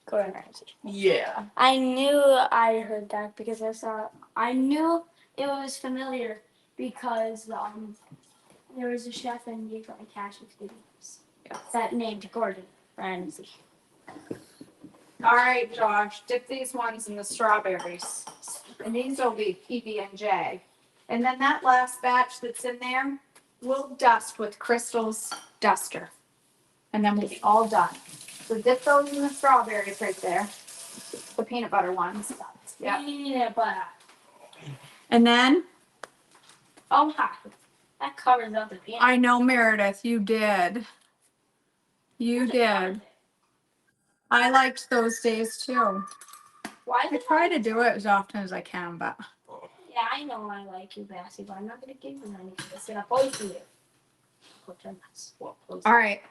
Gordon Ramsay. Yeah. I knew I heard that because I knew it was familiar because there was a chef in New York Cash's videos that named Gordon Ramsay. All right, Josh, dip these ones in the strawberries. And these will be PB&J. And then that last batch that's in there, we'll dust with Crystal's duster. And then we'll be all done. So dip those in the strawberries right there. The peanut butter ones. Yeah. Peanut butter. And then, Oh my. That covers up the peanut. I know, Meredith, you did. You did. I liked those days too. Why I did try to do it as often as I can, but. Yeah, I know I like you, Bessie, but I'm not gonna give you anything. It's gonna poison you. All right.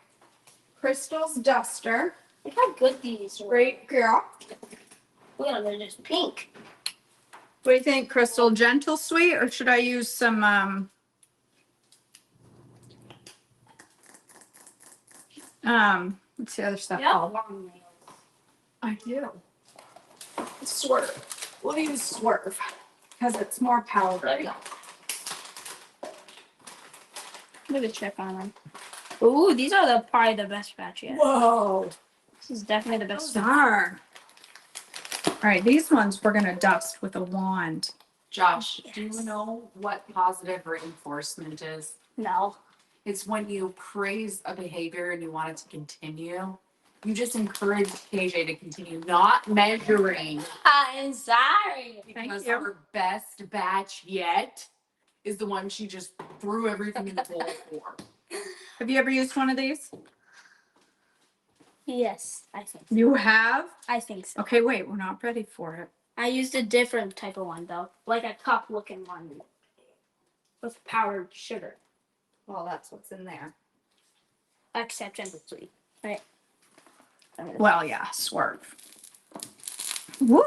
Crystal's duster. Look how good these are. Great girl. Look at them, they're just pink. What do you think, Crystal? Gentle sweet, or should I use some what's the other stuff Yeah, called? long nails. I do. Swerve. We'll use Swerve because it's more powder. There we go. Look at check on them. Ooh, these are probably the best batch yet. Whoa. This is definitely the best. Those are. All right, these ones we're gonna dust with a wand. Josh, Yes. do you know what positive reinforcement is? No. It's when you praise a behavior and you want it to continue. You just encourage KJ to continue, not measuring. I'm sorry. Because you. her best batch yet is the one she just threw everything in the bowl for. Have you ever used one of these? Yes, I think so. You have? I think so. Okay, wait, we're not ready for it. I used a different type of one though, like a cup looking one with powdered sugar, Well, that's what's in there. except gentle sweet. Right. Well, yeah, Swerve. Woo!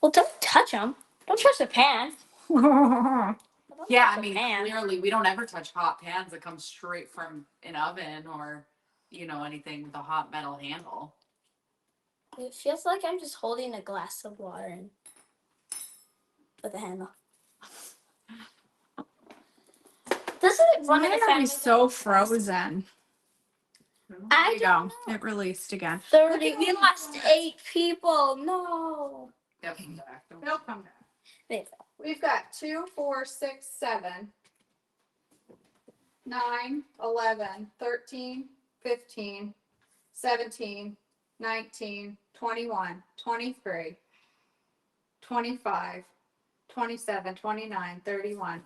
Well, don't touch them. Don't touch the pan. Don't Yeah, touch I the mean, pan. clearly we don't ever touch hot pans that come straight from an oven or, anything with a hot metal handle. It feels like I'm just holding a glass of water and with a handle. Doesn't it run in Why the are we family? so frozen? There I you don't go. know. It released again. 30. We lost 8 people. No. They'll come back. They'll come back. They- We've got 2, 4, 6, 7, 9, 11, 13, 15, 17, 19, 21, 23, 25, 27, 29, 31,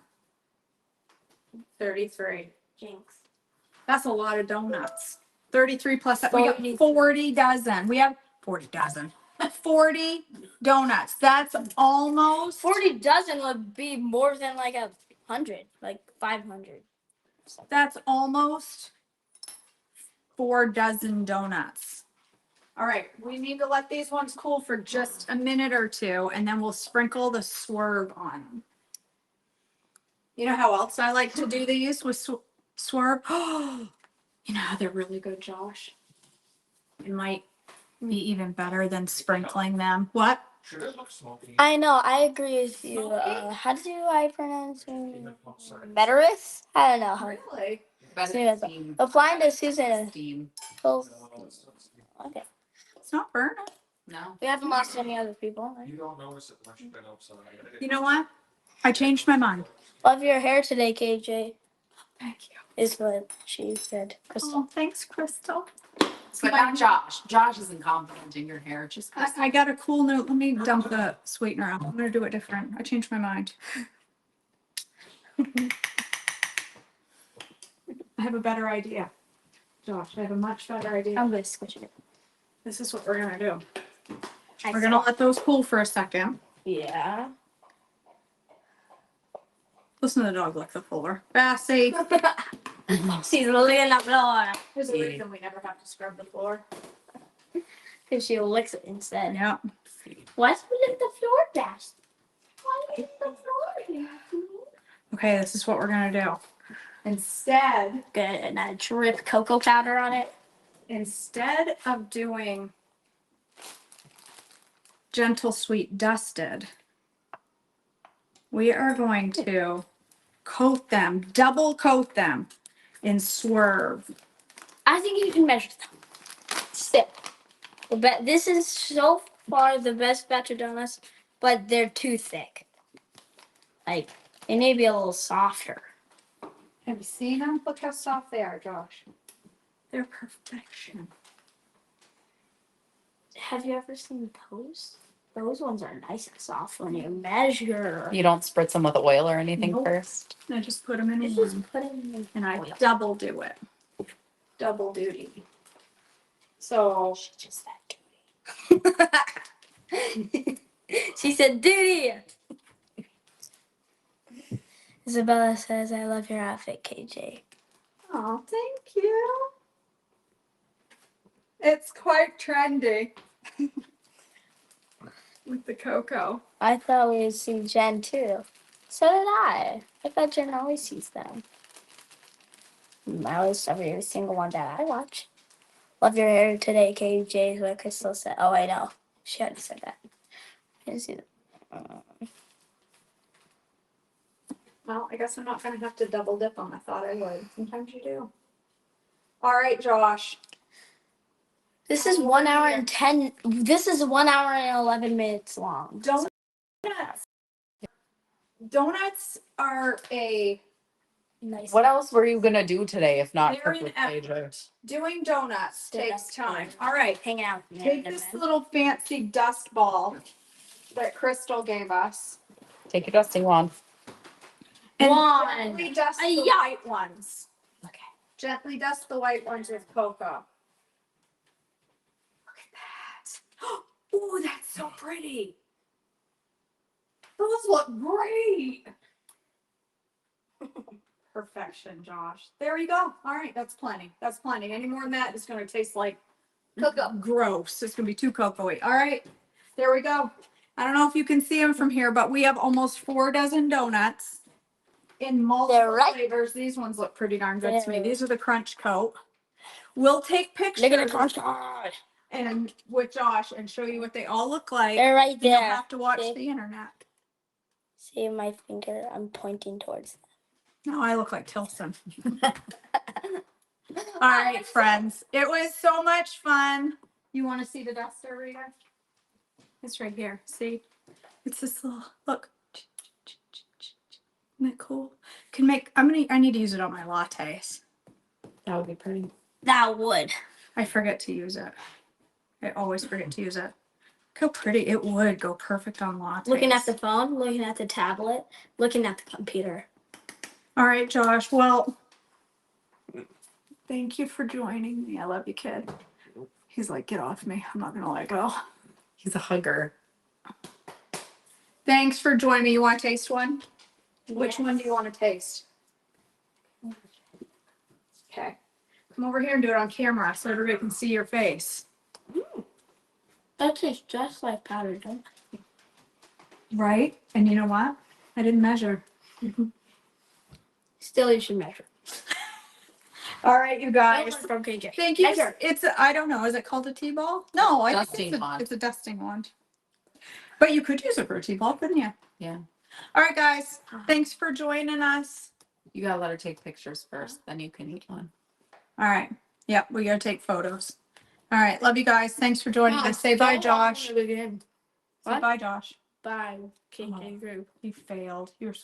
33. Jinx. That's a lot of donuts. 33 plus that. We got 40. 40 dozen. We have 40 dozen. 40 donuts. That's almost 40 dozen would be more than like 100, like 500. that's almost 4 dozen donuts. All right, we need to let these ones cool for just a minute or two, and then we'll sprinkle the Swerve on them. You know how else I like to do these with Swerve? Oh, you know how they're really good, Josh? It might be even better than sprinkling them. What? Sure, it looks smoky. I know, I agree with you. How do I pronounce it? Meteorist? I don't know how. Really? Better Yeah, steam. Applying to Susan. Steam. Okay. It's not burning. No. We haven't lost any other people. Right? You don't notice it once you've been outside. You know what? I changed my mind. Love your hair today, KJ. Thank you. Is what she said. Crystal. Oh, thanks, Crystal. But not Josh. Josh isn't complimenting your hair. Just I got a cool note. Let me dump the sweetener out. I'm gonna do it different. I changed my mind. I have a better idea. Josh, I have a much better idea. I'm gonna switch it. This is what we're gonna do. I We're gonna let those cool for a second. Yeah. Listen to the dog lick the floor. Bassy. She's licking the floor. There's a reason we never have to scrub the floor. Because she licks it instead. Yeah. Why do we lick the floor, Dash? Why do we lick the floor? Okay, this is what we're gonna do. Instead Good, and I drip cocoa powder on it. of doing gentle sweet dusted, we are going to coat them, double coat them in Swerve. I think you can measure them. Still. This is so far the best batch of donuts, but they're too thick. Like, they may be a little softer. Have you seen them? Look how soft they are, Josh. They're perfection. Have you ever seen those? Those ones are nice and soft when you measure. You don't spritz them with oil or anything Nope. first. I just put them in You one. just put them in And I oil. double do it. Double duty. So She just said duty. She said duty. Isabella says, I love your outfit, KJ. oh, thank you. It's quite trendy. With the cocoa. I thought we would see Jen too. So did I. I thought Jen always sees them. I always every single one that I watch. Love your hair today, KJ, is what Crystal said. Oh, I know. She already said that. I didn't see that. Well, I guess I'm not gonna have to double dip them. I thought I would. Sometimes you do. All right, Josh. This is 1 hour and 10. This is 1 hour and 11 minutes long. Donuts. Donuts are a Nice. What else were you gonna do today if not They're cook with an AJ? doing donuts takes time. All right. Hanging out. Take this little fancy dust ball that Crystal gave us. Take your dusting wand. And One. gently dust the Ay-ya. white ones. Okay. Gently dust the white ones with cocoa. Look at that. Oh, that's so pretty. Those look great. Perfection, Josh. There you go. All right, that's plenty. That's plenty. Any more than that, it's going to taste like cocoa. Gross. It's going to be too cocoa-y. All right, there we go. I don't know if you can see them from here, but we have almost 4 dozen donuts in multiple right. flavors. These ones look pretty darn good to me. There. These are the crunch coat. We'll take pictures Look at the crunch card. and with Josh and show you what they all look like. They're right And you'll there. have to watch See? the internet. See my finger? I'm pointing towards them. No, I look like Tilson. All right, friends. It was so much fun. You want to see the duster, Rita? It's right here. See? It's this little look. Isn't that cool? Can make I need to use it on my lattes. That would be pretty. That would. I forget to use it. I always forget to use it. Look how pretty it would go perfect on lattes. Looking at the phone, looking at the tablet, looking at the computer. All right, Josh. Well, thank you for joining me. I love you, kid. He's like, get off me. I'm not gonna let go. He's a hugger. Thanks for joining me. You want to taste one? Which Yes. one do you want to taste? Okay. Come over here and do it on camera so everybody can see your face. That tastes just like powdered donut. Right? And you know what? I didn't measure. Still, you should measure. All right, you guys. From KJ. Thank you. Measure. It's I don't know. Is it called a T-ball? No, I think Dusting wand. it's a dusting wand. But you could use it for a T-ball, couldn't you? Yeah. All right, guys. Thanks for joining us. You gotta let her take pictures first, then you can eat one. All right. Yep, we gotta take photos. All right, love you guys. Thanks for joining us. Say bye, Josh. Say What? bye, Josh. Bye, KJ group. You failed. You're